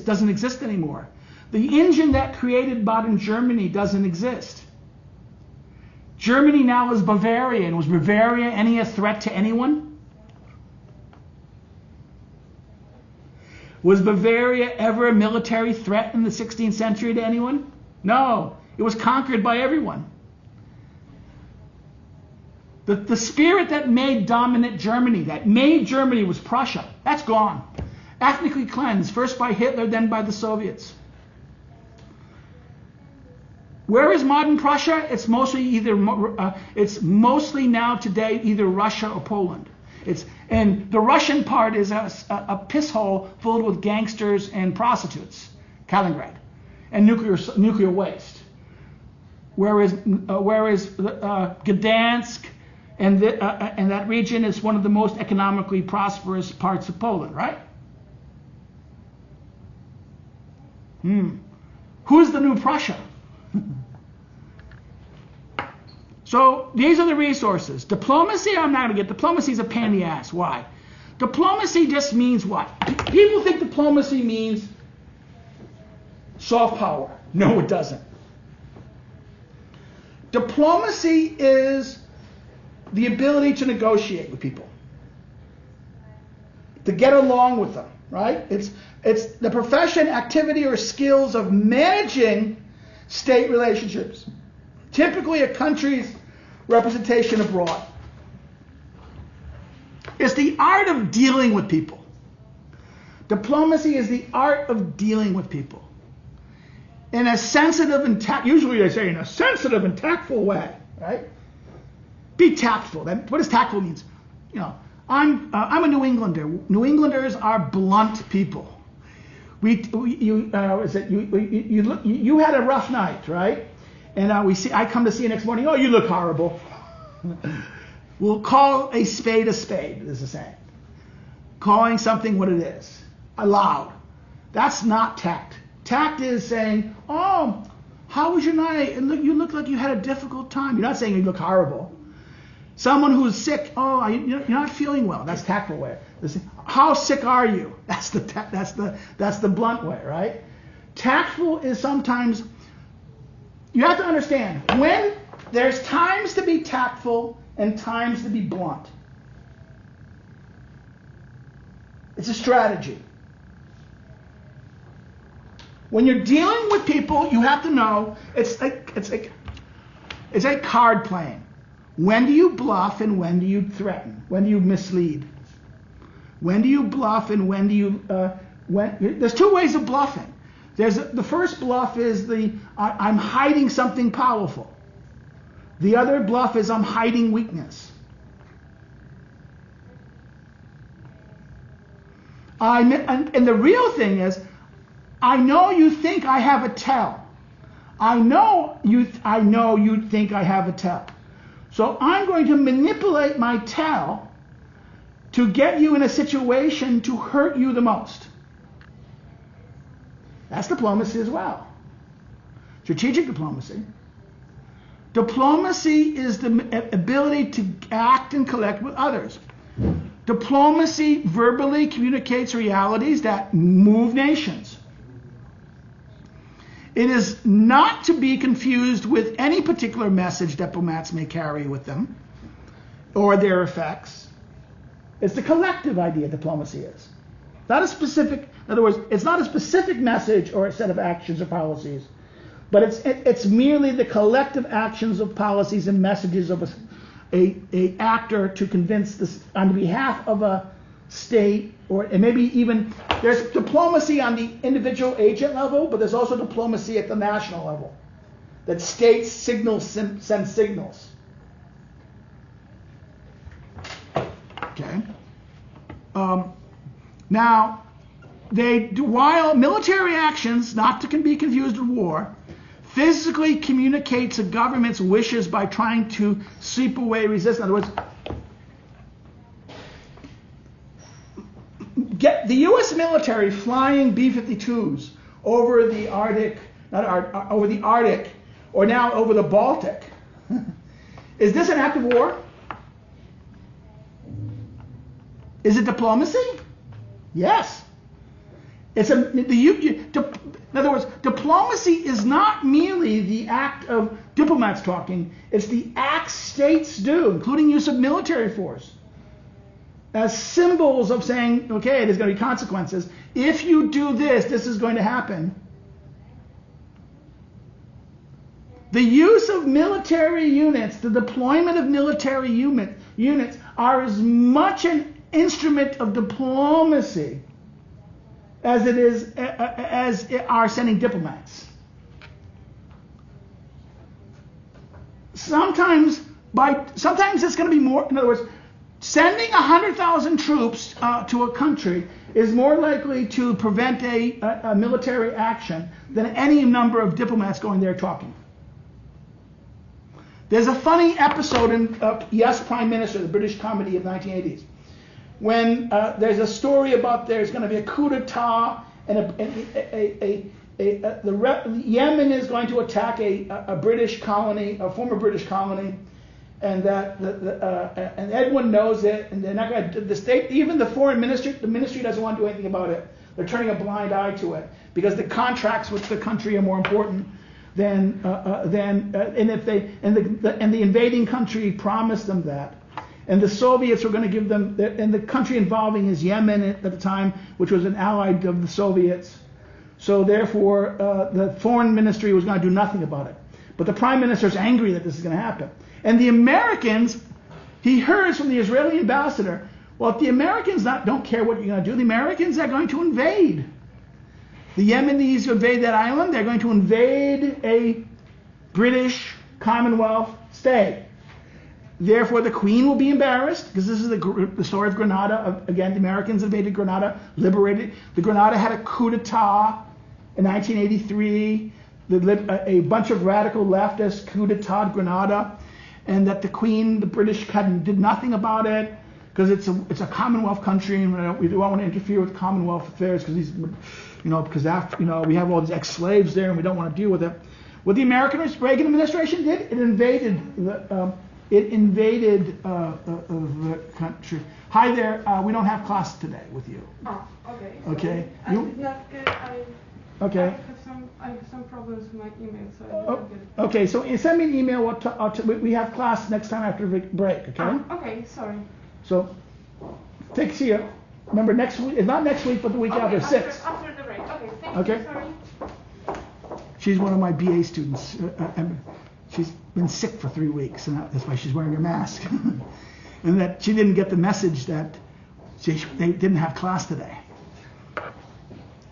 A: doesn't exist anymore. The engine that created modern Germany doesn't exist. Germany now is Bavaria. And was Bavaria any a threat to anyone? Was Bavaria ever a military threat in the 16th century to anyone? No. It was conquered by everyone. The spirit that made dominant Germany, was Prussia. That's gone. Ethnically cleansed, first by Hitler, then by the Soviets. Where is modern Prussia? It's mostly now today either Russia or Poland. And the Russian part is a piss hole filled with gangsters and prostitutes, Kaliningrad, and nuclear waste. whereas Gdansk and that region is one of the most economically prosperous parts of Poland, right? Who's the new Prussia? So these are the resources. Diplomacy, I'm not going to get. Diplomacy is a pain in the ass. Why? Diplomacy just means what? People think diplomacy means soft power. No, it doesn't. Diplomacy is the ability to negotiate with people, to get along with them, right? It's the profession, activity, or skills of managing state relationships, typically a country's representation abroad. It's the art of dealing with people. Diplomacy is the art of dealing with people in a sensitive and usually they say in a sensitive and tactful way, right? Be tactful. What does tactful means? You know, I'm a New Englander. New Englanders are blunt people. You had a rough night, right? And I come to see you next morning. Oh, you look horrible. We'll call a spade, is the saying. Calling something what it is, aloud. That's not tact. Tact is saying, oh, how was your night? And look, you look like you had a difficult time. You're not saying you look horrible. Someone who's sick, oh, you're not feeling well. That's tactful way. How sick are you? That's the blunt way, right? Tactful is sometimes, you have to understand, when there's times to be tactful and times to be blunt. It's a strategy. When you're dealing with people, you have to know it's like card playing. When do you bluff and when do you threaten? When do you mislead? When do you bluff and when do you there's two ways of bluffing. The first bluff is I'm hiding something powerful. The other bluff is I'm hiding weakness. And the real thing is, I know you think I have a tell. I know you think I have a tell. So I'm going to manipulate my tell to get you in a situation to hurt you the most. That's diplomacy as well. Strategic diplomacy. Diplomacy is the ability to act and collect with others. Diplomacy verbally communicates realities that move nations. It is not to be confused with any particular message diplomats may carry with them or their effects. It's the collective idea diplomacy is. Not a specific, in other words, it's not a specific message or a set of actions or policies, but it's merely the collective actions of policies and messages of a actor to convince this on behalf of a state, and maybe even there's diplomacy on the individual agent level, but there's also diplomacy at the national level. That states send signals. Okay. Now, while military actions, not to be confused with war, physically communicates a government's wishes by trying to sweep away resistance. In other words, get the U.S. military flying B-52s over the Arctic, or now over the Baltic. Is this an act of war? Is it diplomacy? Yes. In other words, diplomacy is not merely the act of diplomats talking. It's the acts states do, including use of military force, as symbols of saying, okay, there's going to be consequences. If you do this, this is going to happen. The use of military units, the deployment of military units are as much an instrument of diplomacy as it is as are sending diplomats. Sometimes it's going to be more. In other words, sending 100,000 troops to a country is more likely to prevent a military action than any number of diplomats going there talking. There's a funny episode in Yes, Prime Minister, the British comedy of 1980s, when there's a story about there's going to be a coup d'etat and Yemen is going to attack a British colony, a former British colony, and that and everyone knows it, and they're not going to. The state, even the foreign ministry, the ministry doesn't want to do anything about it. They're turning a blind eye to it because the contracts with the country are more important than the invading country promised them that. And the Soviets were going to give them, and the country involving is Yemen at the time, which was an ally of the Soviets. So therefore, the foreign ministry was going to do nothing about it. But the prime minister is angry that this is going to happen. And the Americans, he hears from the Israeli ambassador, well, if the Americans don't care what you're going to do, the Americans are going to invade. The Yemenis invade that island. They're going to invade a British Commonwealth state. Therefore, the Queen will be embarrassed, because this is the story of Grenada. Again, the Americans invaded Grenada, liberated. The Grenada had a coup d'etat in 1983. A bunch of radical leftists coup d'etat Grenada, and that the Queen, the British, did nothing about it, because it's a Commonwealth country, and we don't want to interfere with Commonwealth affairs, because we have all these ex-slaves there, and we don't want to deal with it. What the Reagan administration did, it invaded the country. Hi there. We don't have class today with you.
C: Oh, okay.
A: Okay.
C: I did not get.
A: Okay.
C: I have some problems with my email, so I didn't get it.
A: Okay. So send me an email. We have class next time after the break. Okay.
C: Okay. Sorry.
A: So see you. Remember next week. It's not next week, but the week after 6.
C: After the break. Okay. Thank
A: Okay.
C: you. Sorry.
A: She's one of my BA students. She's been sick for 3 weeks, and that's why she's wearing a mask. And that she didn't get the message that they didn't have class today.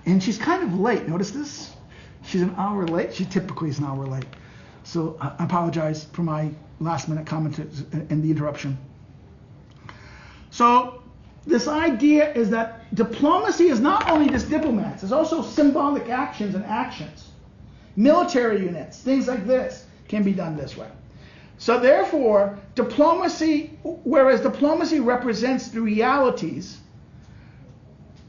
A: And she's kind of late. Notice this? She's an hour late. She typically is an hour late. So I apologize for my last-minute comment and the interruption. So this idea is that diplomacy is not only just diplomats. It's also symbolic actions and actions. Military units, things like this, can be done this way. So therefore, diplomacy, whereas diplomacy represents the realities,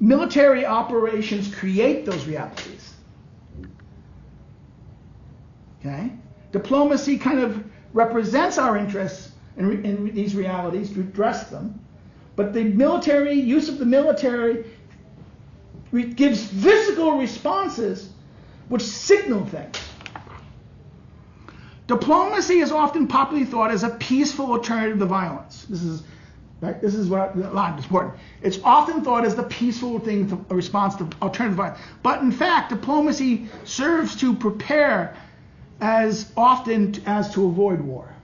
A: military operations create those realities. Okay? Diplomacy kind of represents our interests in these realities to address them, but the military, use of the military gives physical responses which signal things. Diplomacy is often popularly thought as a peaceful alternative to violence. This is what a lot is important. It's often thought as the peaceful thing, a response to alternative violence. But in fact, diplomacy serves to prepare as often as to avoid war.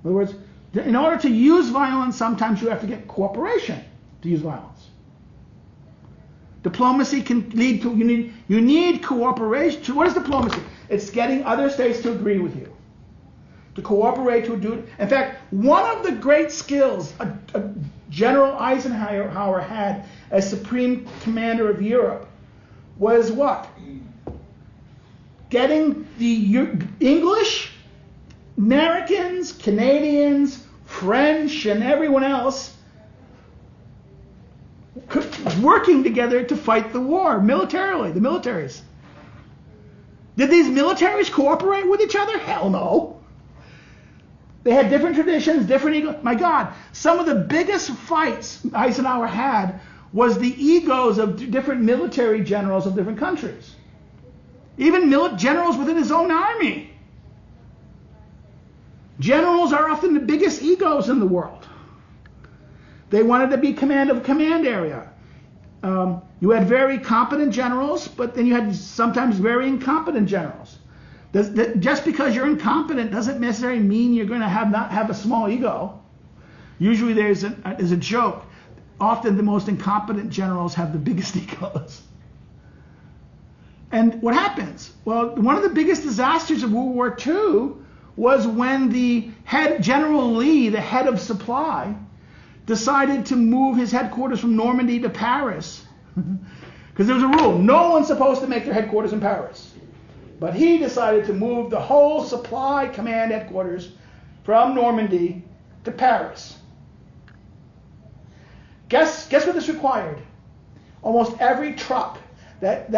A: In other words, in order to use violence, sometimes you have to get cooperation to use violence. Diplomacy can lead to, you need cooperation. What is diplomacy? It's getting other states to agree with you, to cooperate, to do it. In fact, one of the great skills General Eisenhower had as Supreme Commander of Europe was what? Getting the English, Americans, Canadians, French, and everyone else working together to fight the war militarily, the militaries. Did these militaries cooperate with each other? Hell no. They had different traditions, different egos. My God, some of the biggest fights Eisenhower had was the egos of different military generals of different countries. Even generals within his own army. Generals are often the biggest egos in the world. They wanted to be command of a command area. You had very competent generals, but then you had sometimes very incompetent generals. Just because you're incompetent doesn't necessarily mean you're going to not have a small ego. Usually there's a joke. Often the most incompetent generals have the biggest egos. And what happens? Well, one of the biggest disasters of World War II was when the head, General Lee, the head of supply, decided to move his headquarters from Normandy to Paris. Because there was a rule, no one's supposed to make their headquarters in Paris. But he decided to move the whole supply command headquarters from Normandy to Paris. Guess what this required? Almost every truck in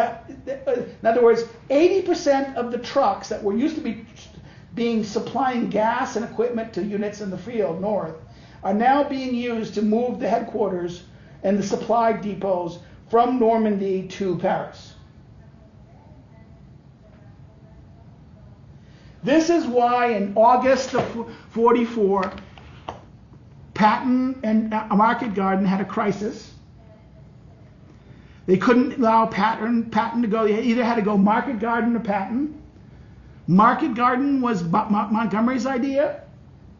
A: other words, 80% of the trucks that were used to being supplying gas and equipment to units in the field north are now being used to move the headquarters and the supply depots from Normandy to Paris. This is why in August of 44, Patton and Market Garden had a crisis. They couldn't allow Patton to go. They either had to go Market Garden or Patton. Market Garden was Montgomery's idea.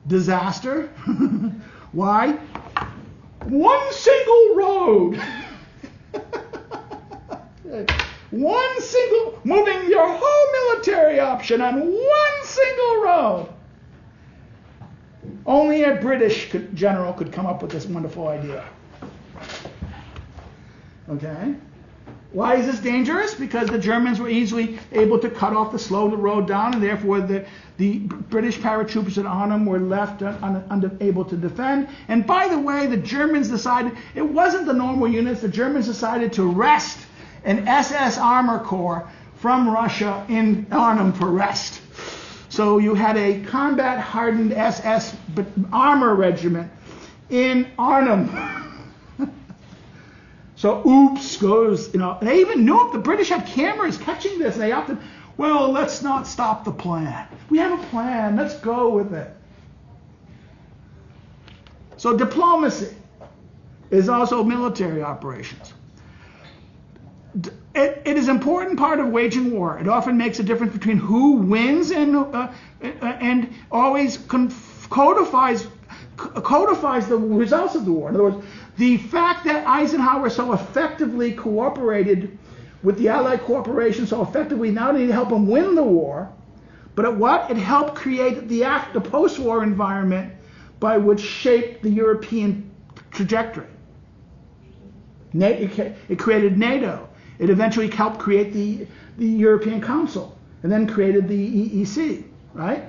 A: Disaster. Why? One single road. Moving your whole military option on one single road. Only a British general could come up with this wonderful idea. Okay? Why is this dangerous? Because the Germans were easily able to cut off slow the road down, and therefore the British paratroopers at Arnhem were left unable to defend. And by the way, the Germans decided, it wasn't the normal units, the Germans decided to wrest an SS Armor Corps from Russia in Arnhem for rest. So you had a combat-hardened SS armor regiment in Arnhem. So oops goes, they even knew if the British had cameras catching this, and they opted, well, let's not stop the plan. We have a plan, let's go with it. So diplomacy is also military operations. It is an important part of waging war. It often makes a difference between who wins and always codifies the results of the war. In other words, the fact that Eisenhower so effectively cooperated with the Allied cooperation so effectively not only to help him win the war, but it helped create the post-war environment by which shaped the European trajectory. It created NATO. It eventually helped create the European Council, and then created the EEC, right?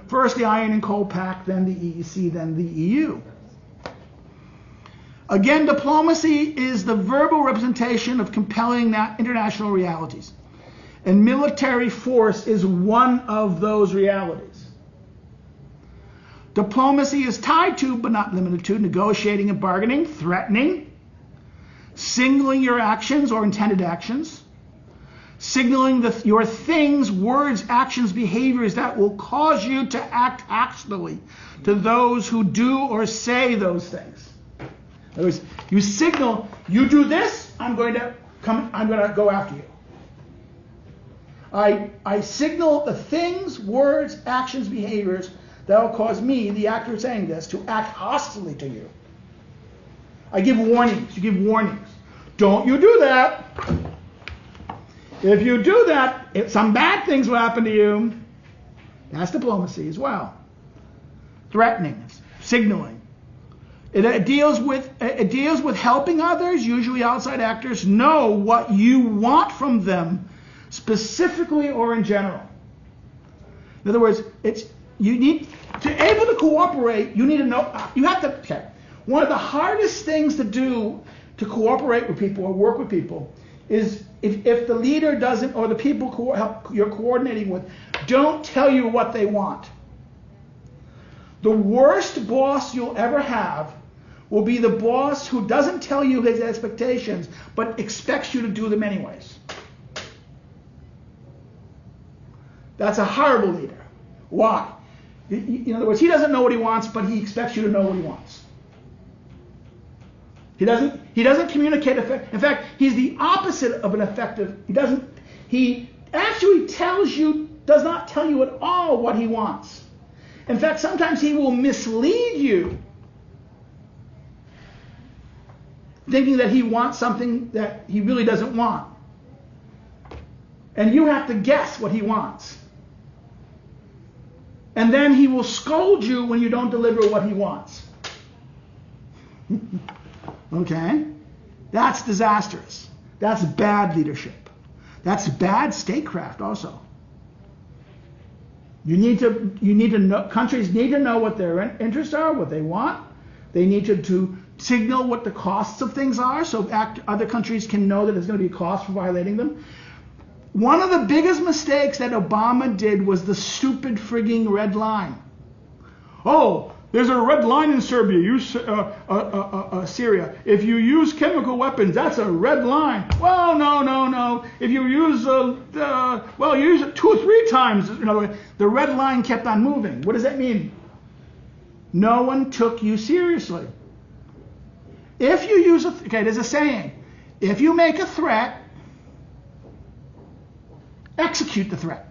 A: First the Iron and Coal Pact, then the EEC, then the EU. Again, diplomacy is the verbal representation of compelling international realities. And military force is one of those realities. Diplomacy is tied to, but not limited to, negotiating and bargaining, threatening, signaling your actions or intended actions, signaling your things, words, actions, behaviors that will cause you to act hostilely to those who do or say those things. In other words, you signal, you do this, I'm going to go after you. I signal the things, words, actions, behaviors that will cause me, the actor saying this, to act hostilely to you. I give warnings. You give warnings. Don't you do that. If you do that, some bad things will happen to you. That's diplomacy as well. Threatening, signaling. It deals with helping others, usually outside actors, know what you want from them, specifically or in general. In other words, you need to be able to cooperate. You need to know. You have to. Okay. One of the hardest things to do to cooperate with people or work with people is if the leader doesn't, or the people you're coordinating with don't tell you what they want. The worst boss you'll ever have will be the boss who doesn't tell you his expectations but expects you to do them anyways. That's a horrible leader. Why? In other words, he doesn't know what he wants, but he expects you to know what he wants. He doesn't communicate effectively. In fact, he's the opposite of an effective. He actually does not tell you at all what he wants. In fact, sometimes he will mislead you, thinking that he wants something that he really doesn't want. And you have to guess what he wants. And then he will scold you when you don't deliver what he wants. Okay? That's disastrous. That's bad leadership. That's bad statecraft also. You need to know, countries need to know what their interests are, what they want. They need to signal what the costs of things are, so other countries can know that there's going to be a cost for violating them. One of the biggest mistakes that Obama did was the stupid frigging red line. Oh, there's a red line in Serbia, Syria. If you use chemical weapons, that's a red line. Well, no. If you use, you use it 2 or 3 times. The red line kept on moving. What does that mean? No one took you seriously. If you use there's a saying. If you make a threat, execute the threat.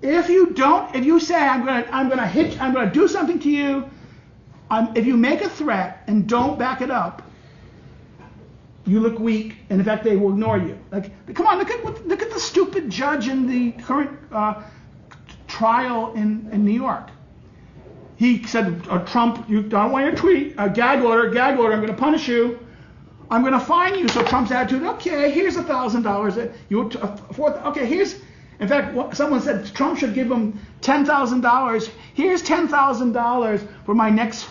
A: If you say I'm gonna do something to you, if you make a threat and don't back it up, you look weak, and in fact they will ignore you. Like, come on, look at the stupid judge in the current trial in New York. He said, Trump, you don't want your tweet, gag order, I'm going to punish you. I'm going to fine you. So Trump's attitude, okay, here's $1,000. Okay, here's. In fact, someone said Trump should give him $10,000. Here's $10,000 for my next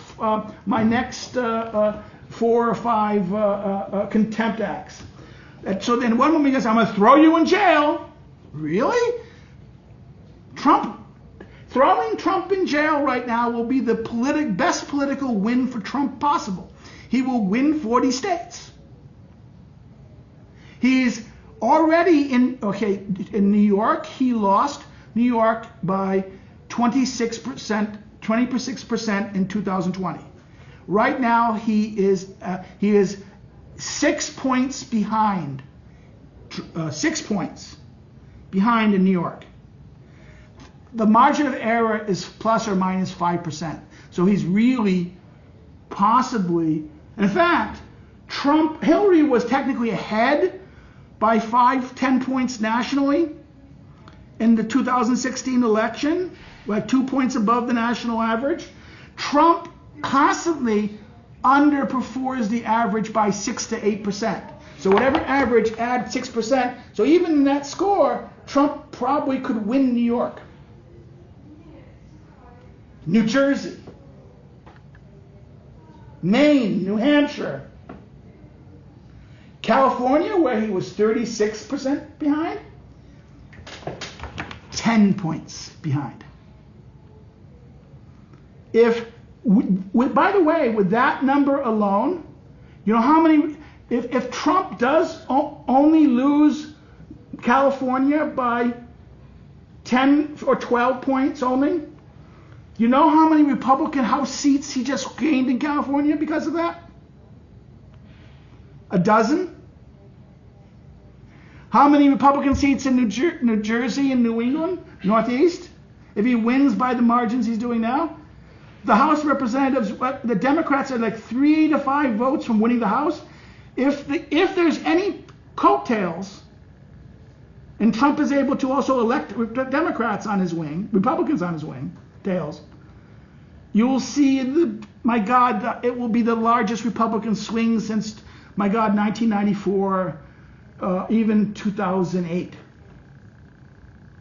A: 4 or 5 contempt acts. And so then one woman goes, I'm going to throw you in jail. Really? Throwing Trump in jail right now will be the best political win for Trump possible. He will win 40 states. He's already in New York. He lost New York by 26% in 2020. Right now he is 6 points behind. 6 points behind in New York. The margin of error is plus or minus 5%. So he's really possibly, in fact, Hillary was technically ahead by 5-10 points nationally in the 2016 election, like 2 points above the national average. Trump constantly underperforms the average by 6 to 8%. So whatever average, add 6%. So even in that score, Trump probably could win New York. New Jersey, Maine, New Hampshire, California, where he was 36% behind, 10 points behind. By the way, with that number alone, you know how many, if Trump does only lose California by 10 or 12 points only, you know how many Republican House seats he just gained in California because of that? 12? How many Republican seats in New Jersey and New England, Northeast? If he wins by the margins he's doing now? The House of Representatives, the Democrats are like 3 to 5 votes from winning the House. If there's any coattails, and Trump is able to also elect Democrats on his wing, Republicans on his wing, tails, you will see, my God, it will be the largest Republican swing since, my God, 1994, even 2008.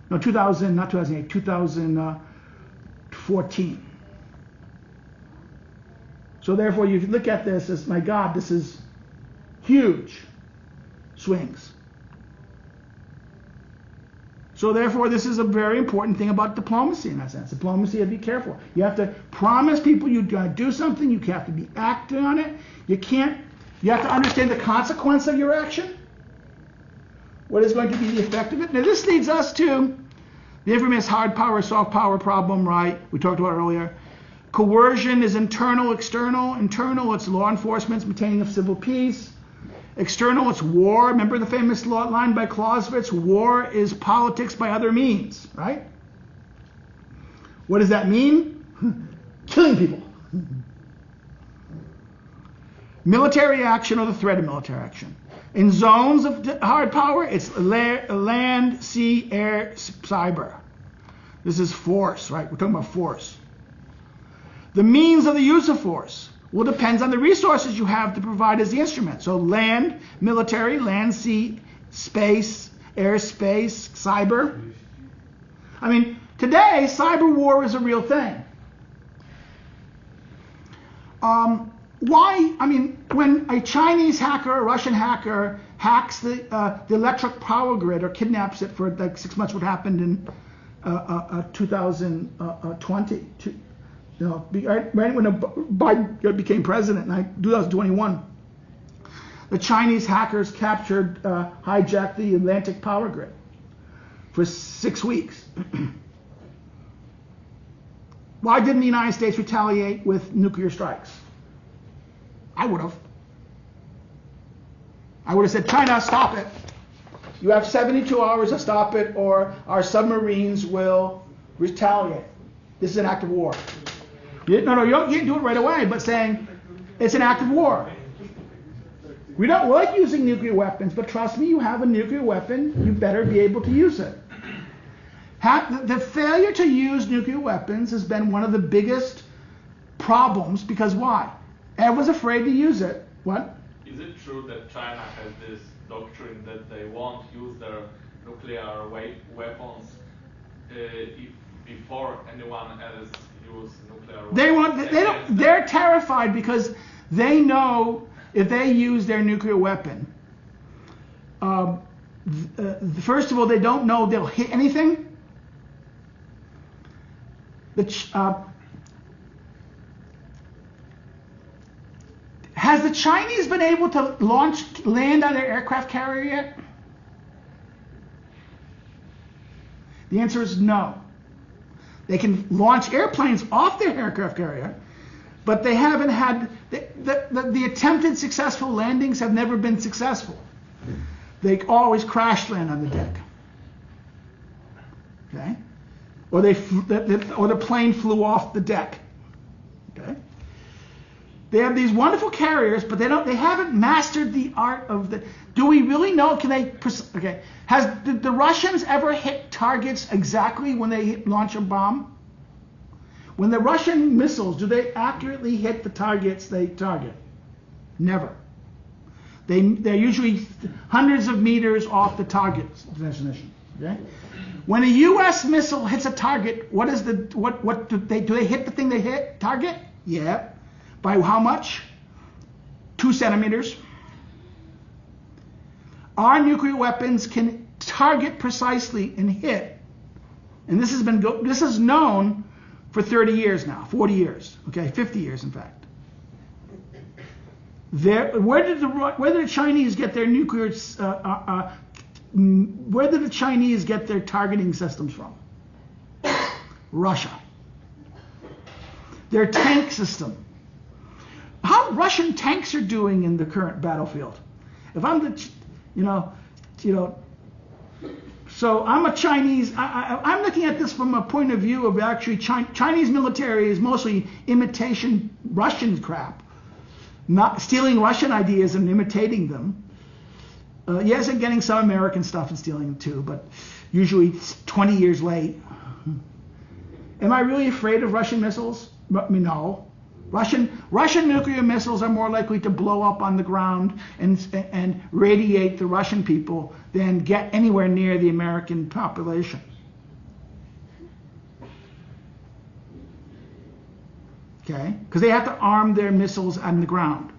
A: No, 2014. So therefore, you look at this as, my God, this is huge swings. So therefore, this is a very important thing about diplomacy in that sense. Diplomacy, be careful. You have to promise people you're going to do something. You have to be acting on it. You have to understand the consequence of your action. What is going to be the effect of it? Now, this leads us to the infamous hard power, soft power problem, right? We talked about it earlier. Coercion is internal, external. Internal, it's law enforcement's maintaining of civil peace. External, it's war. Remember the famous line by Clausewitz, war is politics by other means, right? What does that mean? Killing people. Military action or the threat of military action. In zones of hard power, it's land, sea, air, cyber. This is force, right? We're talking about force. The means of the use of force will depend on the resources you have to provide as the instrument. So land, military, land, sea, space, airspace, cyber. I mean, today, cyber war is a real thing. Why? I mean, when a Chinese hacker, a Russian hacker, hacks the electric power grid or kidnaps it for like 6 months, what happened in 2020, right when Biden became president in 2021, the Chinese hackers captured, hijacked the Atlantic power grid for 6 weeks. Why didn't the United States retaliate with nuclear strikes? I would have. I would have said, China, stop it. You have 72 hours to stop it, or our submarines will retaliate. This is an act of war. You don't do it right away, but saying it's an act of war. We don't like using nuclear weapons, but trust me, you have a nuclear weapon, you better be able to use it. The failure to use nuclear weapons has been one of the biggest problems, because why? Everyone's afraid to use it. What?
B: Is it true that China has this doctrine that they won't use their nuclear weapons before anyone else uses nuclear weapons?
A: They're terrified because they know if they use their nuclear weapon, first of all, they don't know they'll hit anything. Has the Chinese been able to land on their aircraft carrier yet? The answer is no. They can launch airplanes off their aircraft carrier, but they haven't had, the attempted successful landings have never been successful. They always crash land on the deck. Okay? Or the plane flew off the deck. Okay? They have these wonderful carriers, but they haven't mastered the art of the. Do we really know? Okay. Did the Russians ever hit targets exactly when they launch a bomb? When the Russian missiles, do they accurately hit the targets they target? Never. They're usually hundreds of meters off the target's destination. Okay. When a U.S. missile hits a target, what do they hit the thing they hit? Target? Yeah. By how much? 2 centimeters. Our nuclear weapons can target precisely and hit, and this is known for 30 years now, 40 years, okay, 50 years in fact. Where did the Chinese get their nuclear? Where did the Chinese get their targeting systems from? Russia. Their tank system. How Russian tanks are doing in the current battlefield? If I'm so I'm a Chinese. I'm looking at this from a point of view of actually Chinese military is mostly imitation Russian crap, not stealing Russian ideas and imitating them. Yes, and getting some American stuff and stealing them too, but usually 20 years late. Am I really afraid of Russian missiles? No. Russian nuclear missiles are more likely to blow up on the ground and radiate the Russian people than get anywhere near the American population. Okay? Because they have to arm their missiles on the ground.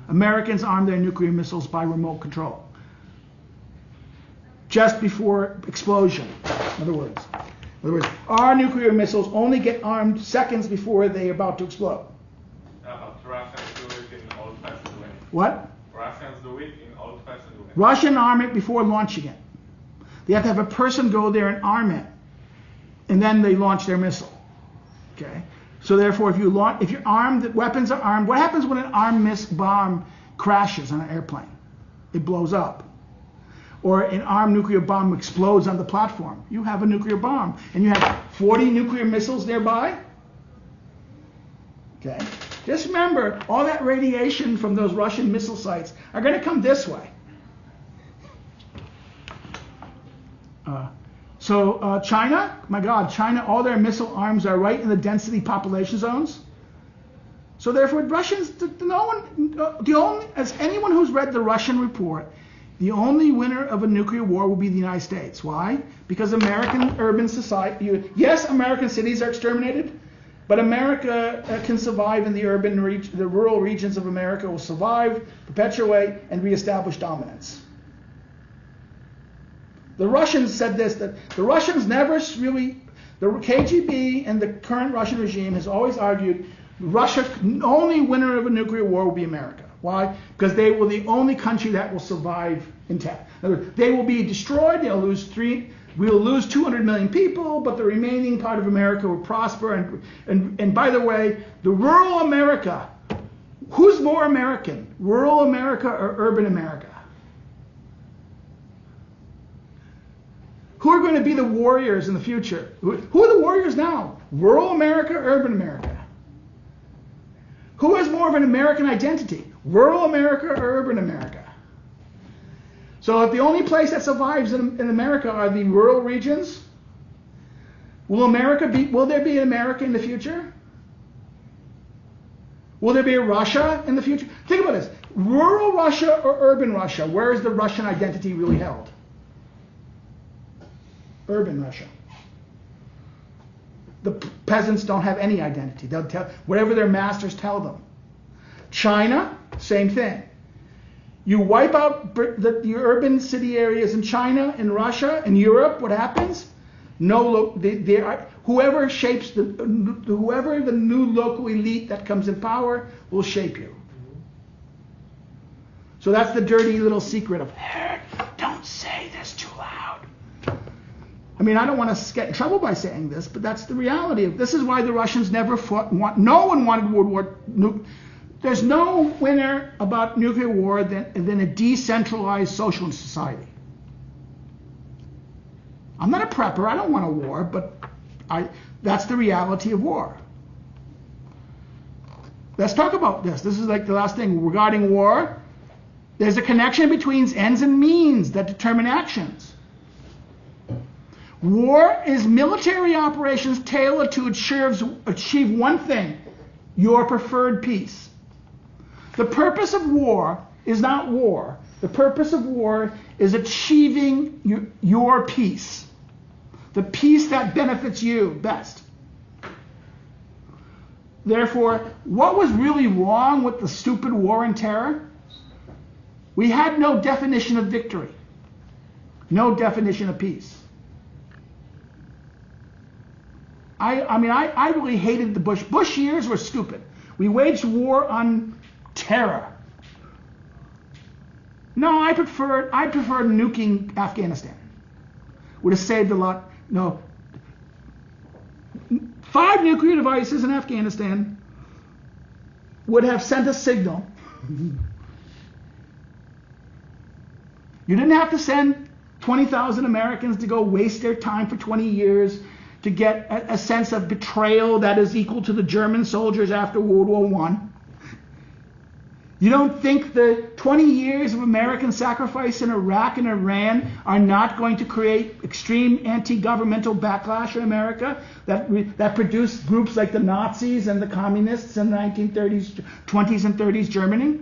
A: Americans arm their nuclear missiles by remote control. Just before explosion, in other words. Our nuclear missiles only get armed seconds before they're about to explode.
B: Russians do it in old-fashioned way.
A: What?
B: Russians do it in old-fashioned way.
A: Russian arm it before launching it. They have to have a person go there and arm it, and then they launch their missile. Okay. So therefore, if you're armed, the weapons are armed. What happens when an armed bomb crashes on an airplane? It blows up. Or an armed nuclear bomb explodes on the platform. You have a nuclear bomb, and you have 40 nuclear missiles nearby. Okay. Just remember, all that radiation from those Russian missile sites are going to come this way. China, my God, China, all their missile arms are right in the density population zones. So therefore, Russians, as anyone who's read the Russian report, the only winner of a nuclear war will be the United States. Why? Because American urban society, yes, American cities are exterminated, but America can survive in the the rural regions of America will survive, perpetuate, and reestablish dominance. The Russians said this, that the Russians never really, the KGB and the current Russian regime has always argued Russia, only winner of a nuclear war will be America. Why? Because they will the only country that will survive intact. In other words, they will be destroyed, we'll lose 200 million people, but the remaining part of America will prosper. And by the way, the rural America, who's more American? Rural America or urban America? Who are going to be the warriors in the future? Who are the warriors now? Rural America, urban America? Who has more of an American identity? Rural America or urban America? So if the only place that survives in America are the rural regions, will there be an America in the future? Will there be a Russia in the future? Think about this. Rural Russia or urban Russia? Where is the Russian identity really held? Urban Russia. The peasants don't have any identity. They'll tell whatever their masters tell them. China, same thing. You wipe out the urban city areas in China, in Russia, in Europe. What happens? Whoever the new local elite that comes in power will shape you. So that's the dirty little secret of don't say this too loud. I mean, I don't want to get in trouble by saying this, but that's the reality. This is why the Russians never fought. No one wanted World War. There's no winner about nuclear war than a decentralized socialist society. I'm not a prepper. I don't want a war, but that's the reality of war. Let's talk about this. This is like the last thing regarding war. There's a connection between ends and means that determine actions. War is military operations tailored to achieve one thing, your preferred peace. The purpose of war is not war. The purpose of war is achieving your peace. The peace that benefits you best. Therefore, what was really wrong with the stupid war and terror? We had no definition of victory. No definition of peace. I really hated the Bush. Bush years were stupid. We waged war on terror. No, I preferred nuking Afghanistan. Would have saved a lot. No. 5 nuclear devices in Afghanistan would have sent a signal. You didn't have to send 20,000 Americans to go waste their time for 20 years to get a sense of betrayal that is equal to the German soldiers after World War I. You don't think the 20 years of American sacrifice in Iraq and Iran are not going to create extreme anti-governmental backlash in America that produced groups like the Nazis and the communists in the 1930s, 20s and 30s Germany?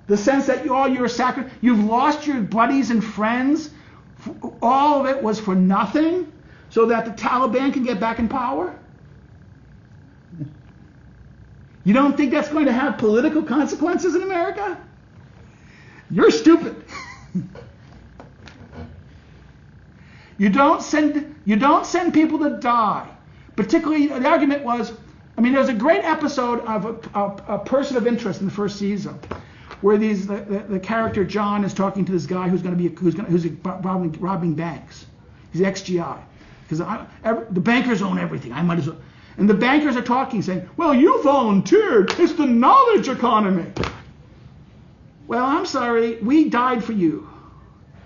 A: The sense that you've lost your buddies and friends, all of it was for nothing, so that the Taliban can get back in power? You don't think that's going to have political consequences in America? You're stupid. You don't send people to die. Particularly, the argument was, there's a great episode of a person of interest in the first season, where the character John is talking to this guy who's robbing banks. He's ex-GI. Because the bankers own everything. I might as well. And the bankers are talking, saying, well, you volunteered. It's the knowledge economy. Well, I'm sorry. We died for you.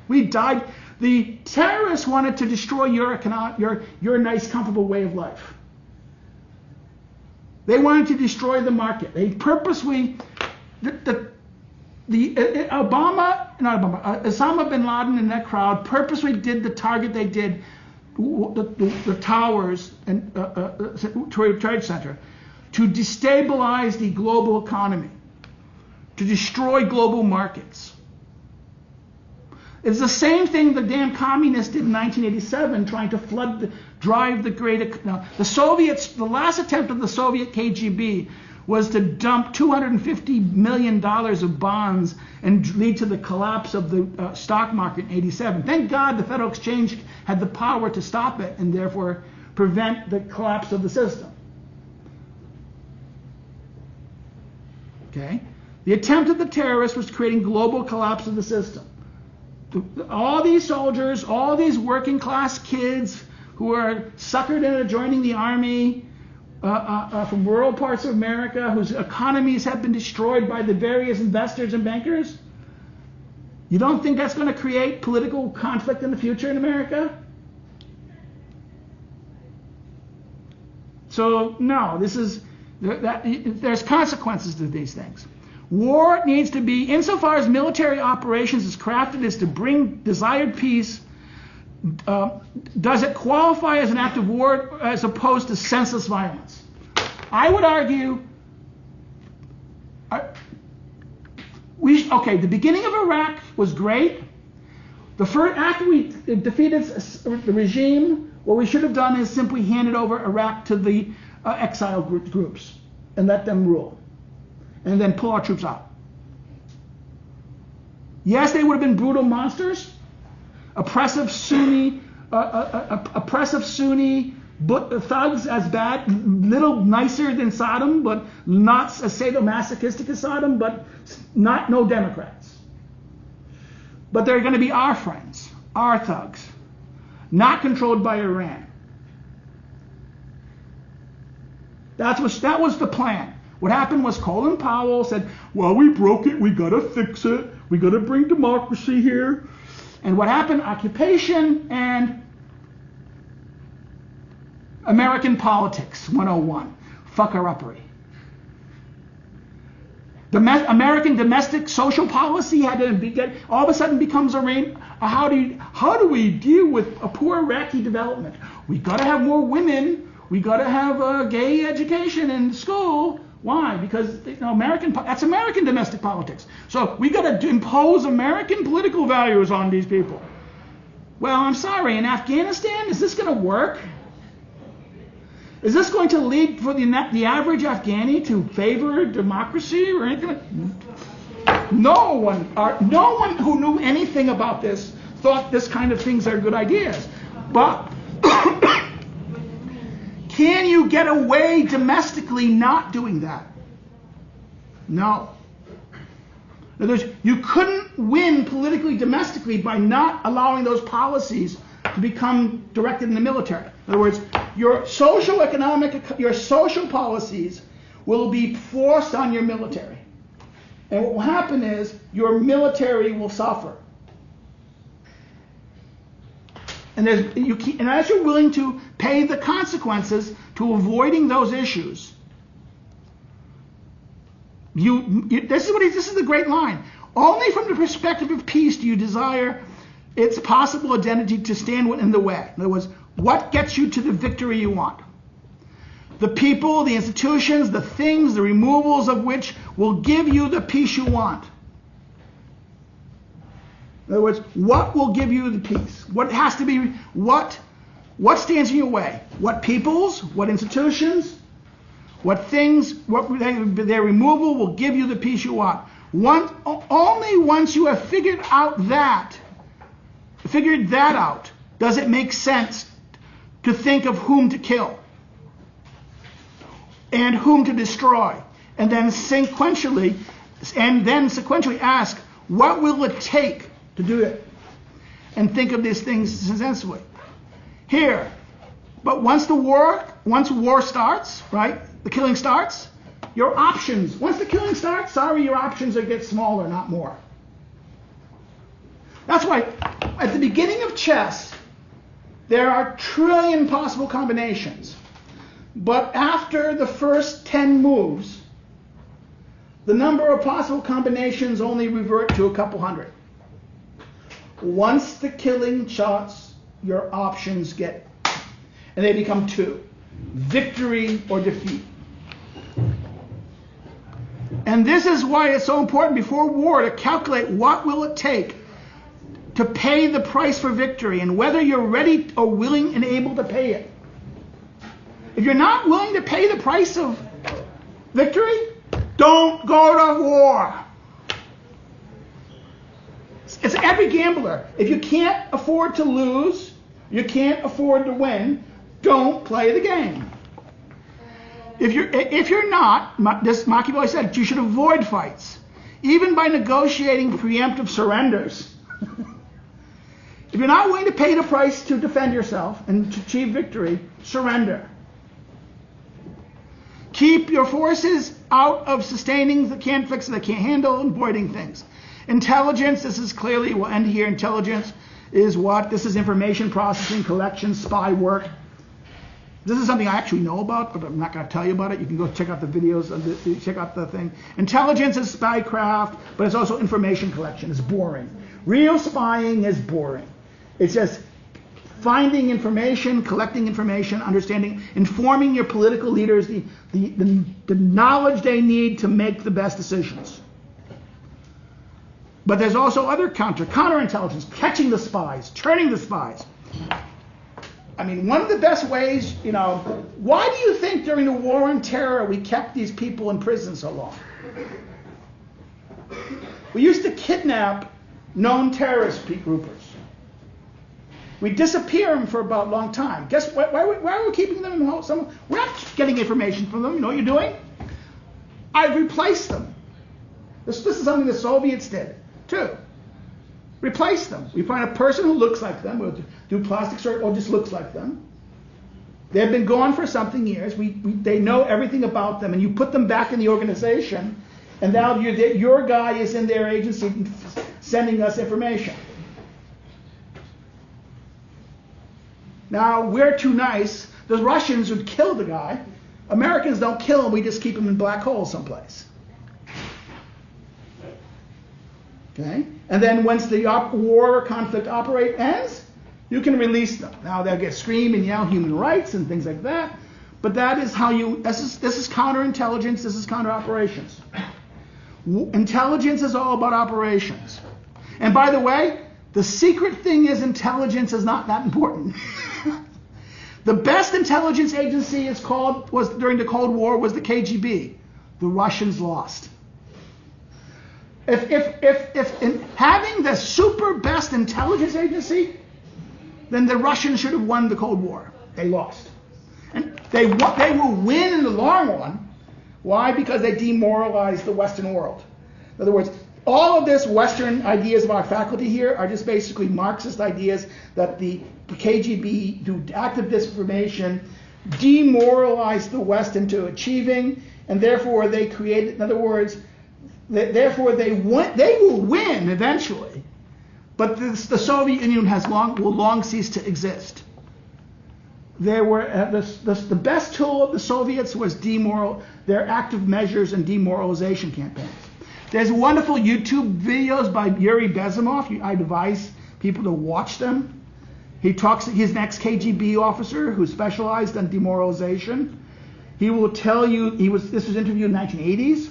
A: We died. The terrorists wanted to destroy your nice, comfortable way of life. They wanted to destroy the market. They purposely... Osama bin Laden and that crowd purposely did the target they did, the towers and Trade Center, to destabilize the global economy, to destroy global markets. It's the same thing the damn communists did in 1987, trying to drive the great. No, the Soviets. The last attempt of the Soviet KGB was to dump $250 million of bonds and lead to the collapse of the stock market in '87. Thank God the Federal Exchange had the power to stop it and therefore prevent the collapse of the system. Okay? The attempt of the terrorists was creating global collapse of the system. All these soldiers, all these working class kids who are suckered into joining the army from rural parts of America, whose economies have been destroyed by the various investors and bankers, you don't think that's going to create political conflict in the future in America? So no, there's consequences to these things. War needs to be, insofar as military operations is crafted as to bring desired peace, does it qualify as an act of war as opposed to senseless violence? I would argue, the beginning of Iraq was great. The first, after we defeated the regime, what we should have done is simply handed over Iraq to the exile groups and let them rule, and then pull our troops out. Yes, they would have been brutal monsters, oppressive Sunni thugs, as bad, little nicer than Saddam, but not as sadomasochistic as Saddam, but no Democrats. But they're going to be our friends, our thugs, not controlled by Iran. That was the plan. What happened was Colin Powell said, well, we broke it, we got to fix it, we got to bring democracy here. And what happened? Occupation and American politics 101. Fucker-uppery. American domestic social policy had to all of a sudden becomes how do we deal with a poor Iraqi development? We got to have more women. We got to have gay education in school. Why? Because that's American domestic politics. So we got to impose American political values on these people. Well, I'm sorry. In Afghanistan, is this going to work? Is this going to lead for the average Afghani to favor democracy or anything? No one who knew anything about this thought this kind of things are good ideas. But can you get away domestically not doing that? No. In other words, you couldn't win politically domestically by not allowing those policies to become directed in the military. In other words, your social policies will be forced on your military. And what will happen is your military will suffer. And as you're willing to pay the consequences to avoiding those issues, this is the great line. Only from the perspective of peace do you desire its possible identity to stand in the way. In other words, what gets you to the victory you want? The people, the institutions, the things, the removals of which will give you the peace you want. In other words, what will give you the peace? What has to be, what stands in your way? What peoples, what institutions, what things, their removal will give you the peace you want. Only once you have figured that out, does it make sense to think of whom to kill and whom to destroy, and then sequentially ask, what will it take to do it? And think of these things sensibly. Here, but once war starts, right? The killing starts. Your options. Once the killing starts, your options get smaller, not more. That's why at the beginning of chess, there are 1 trillion possible combinations. But after the first 10 moves, the number of possible combinations only revert to a couple hundred. Once the killing shots, your options get, and they become 2. Victory or defeat. And this is why it's so important before war to calculate what will it take to pay the price for victory and whether you're ready or willing and able to pay it. If you're not willing to pay the price of victory, don't go to war. It's every gambler. If you can't afford to lose, you can't afford to win, don't play the game. If you're not, this Machiavelli said, you should avoid fights, even by negotiating preemptive surrenders. If you're not willing to pay the price to defend yourself and to achieve victory, surrender. Keep your forces out of sustaining the conflicts that can't handle and avoiding things. Intelligence, this is clearly, we'll end here, intelligence is what? This is information processing, collection, spy work. This is something I actually know about, but I'm not going to tell you about it. You can go check out the videos, check out the thing. Intelligence is spycraft, but it's also information collection. It's boring. Real spying is boring. It's just finding information, collecting information, understanding, informing your political leaders the knowledge they need to make the best decisions. But there's also other counterintelligence, catching the spies, turning the spies. I mean, one of the best ways, why do you think during the war on terror we kept these people in prison so long? We used to kidnap known terrorist groupers. We disappear them for about a long time. Guess why are we keeping them in the hole? We're not getting information from them. You know what you're doing? I replaced them. This is something the Soviets did, too. Replace them. We find a person who looks like them, we'll do plastic surgery, or just looks like them. They've been gone for something years. They know everything about them, and you put them back in the organization, and now your guy is in their agency sending us information. Now, we're too nice. The Russians would kill the guy. Americans don't kill him. We just keep him in black holes someplace. Okay? And then once the war or conflict ends, you can release them. Now they'll get scream and yell human rights and things like that. But that is how this is counterintelligence, this is counter-operations. Intelligence is all about operations. And by the way, the secret thing is intelligence is not that important. The best intelligence agency was during the Cold War was the KGB. The Russians lost. If in having the super best intelligence agency, then the Russians should have won the Cold War. They lost. And they will win in the long run. Why? Because they demoralized the Western world. In other words, all of this Western ideas of our faculty here are just basically Marxist ideas that the KGB, through active disinformation, demoralized the West into achieving, and therefore they created, in other words, therefore they will win eventually, but the Soviet Union will long cease to exist. The best tool of the Soviets was their active measures and demoralization campaigns. There's wonderful YouTube videos by Yuri Bezimov. I advise people to watch them. He's an ex-KGB officer who specialized in demoralization. He will tell you, this was interviewed in the 1980s.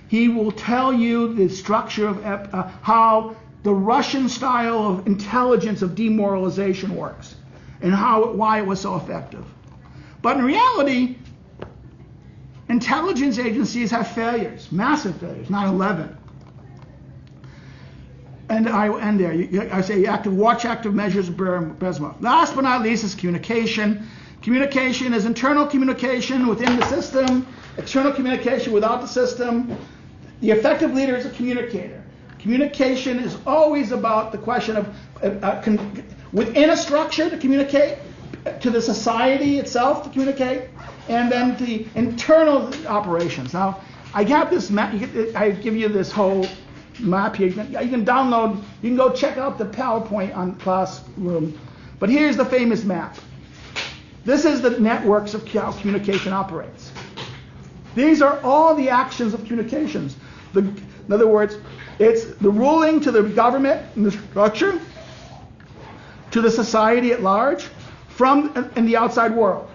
A: He will tell you the structure of how the Russian style of intelligence of demoralization works and why it was so effective. But in reality, intelligence agencies have failures, massive failures, 9/11. And I will end there. I say watch active measures of Bezimov. Last but not least is communication. Communication is internal communication within the system, external communication without the system. The effective leader is a communicator. Communication is always about the question of within a structure to communicate, to the society itself to communicate, and then the internal operations. Now, I have this map. I give you this whole map here. You can download. You can go check out the PowerPoint on Classroom. But here's the famous map. This is the networks of how communication operates. These are all the actions of communications. In other words, it's the ruling to the government and the structure, to the society at large, in the outside world.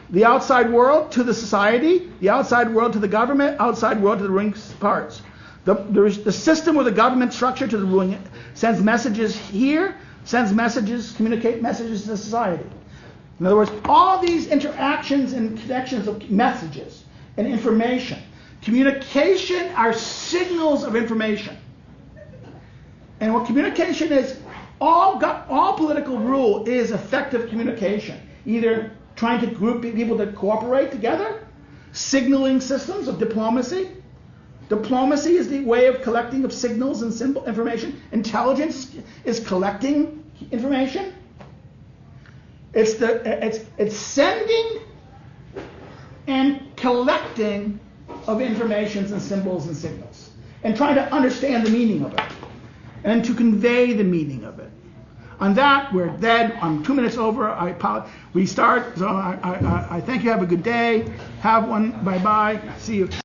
A: The outside world to the society, the outside world to the government, outside world to the ring parts. There's the system or the government structure to the ruling sends messages here, communicate messages to society. In other words, all these interactions and connections of messages and information, communication are signals of information. And what communication is, all political rule is effective communication. Either trying to group people to cooperate together, signaling systems of diplomacy. Diplomacy is the way of collecting of signals and symbol information. Intelligence is collecting information. It's sending and collecting of informations and symbols and signals, and trying to understand the meaning of it, and to convey the meaning of it. On that, we're dead. I'm 2 minutes over. I apologize. We start. So I thank you. Have a good day. Have one. Bye bye. See you.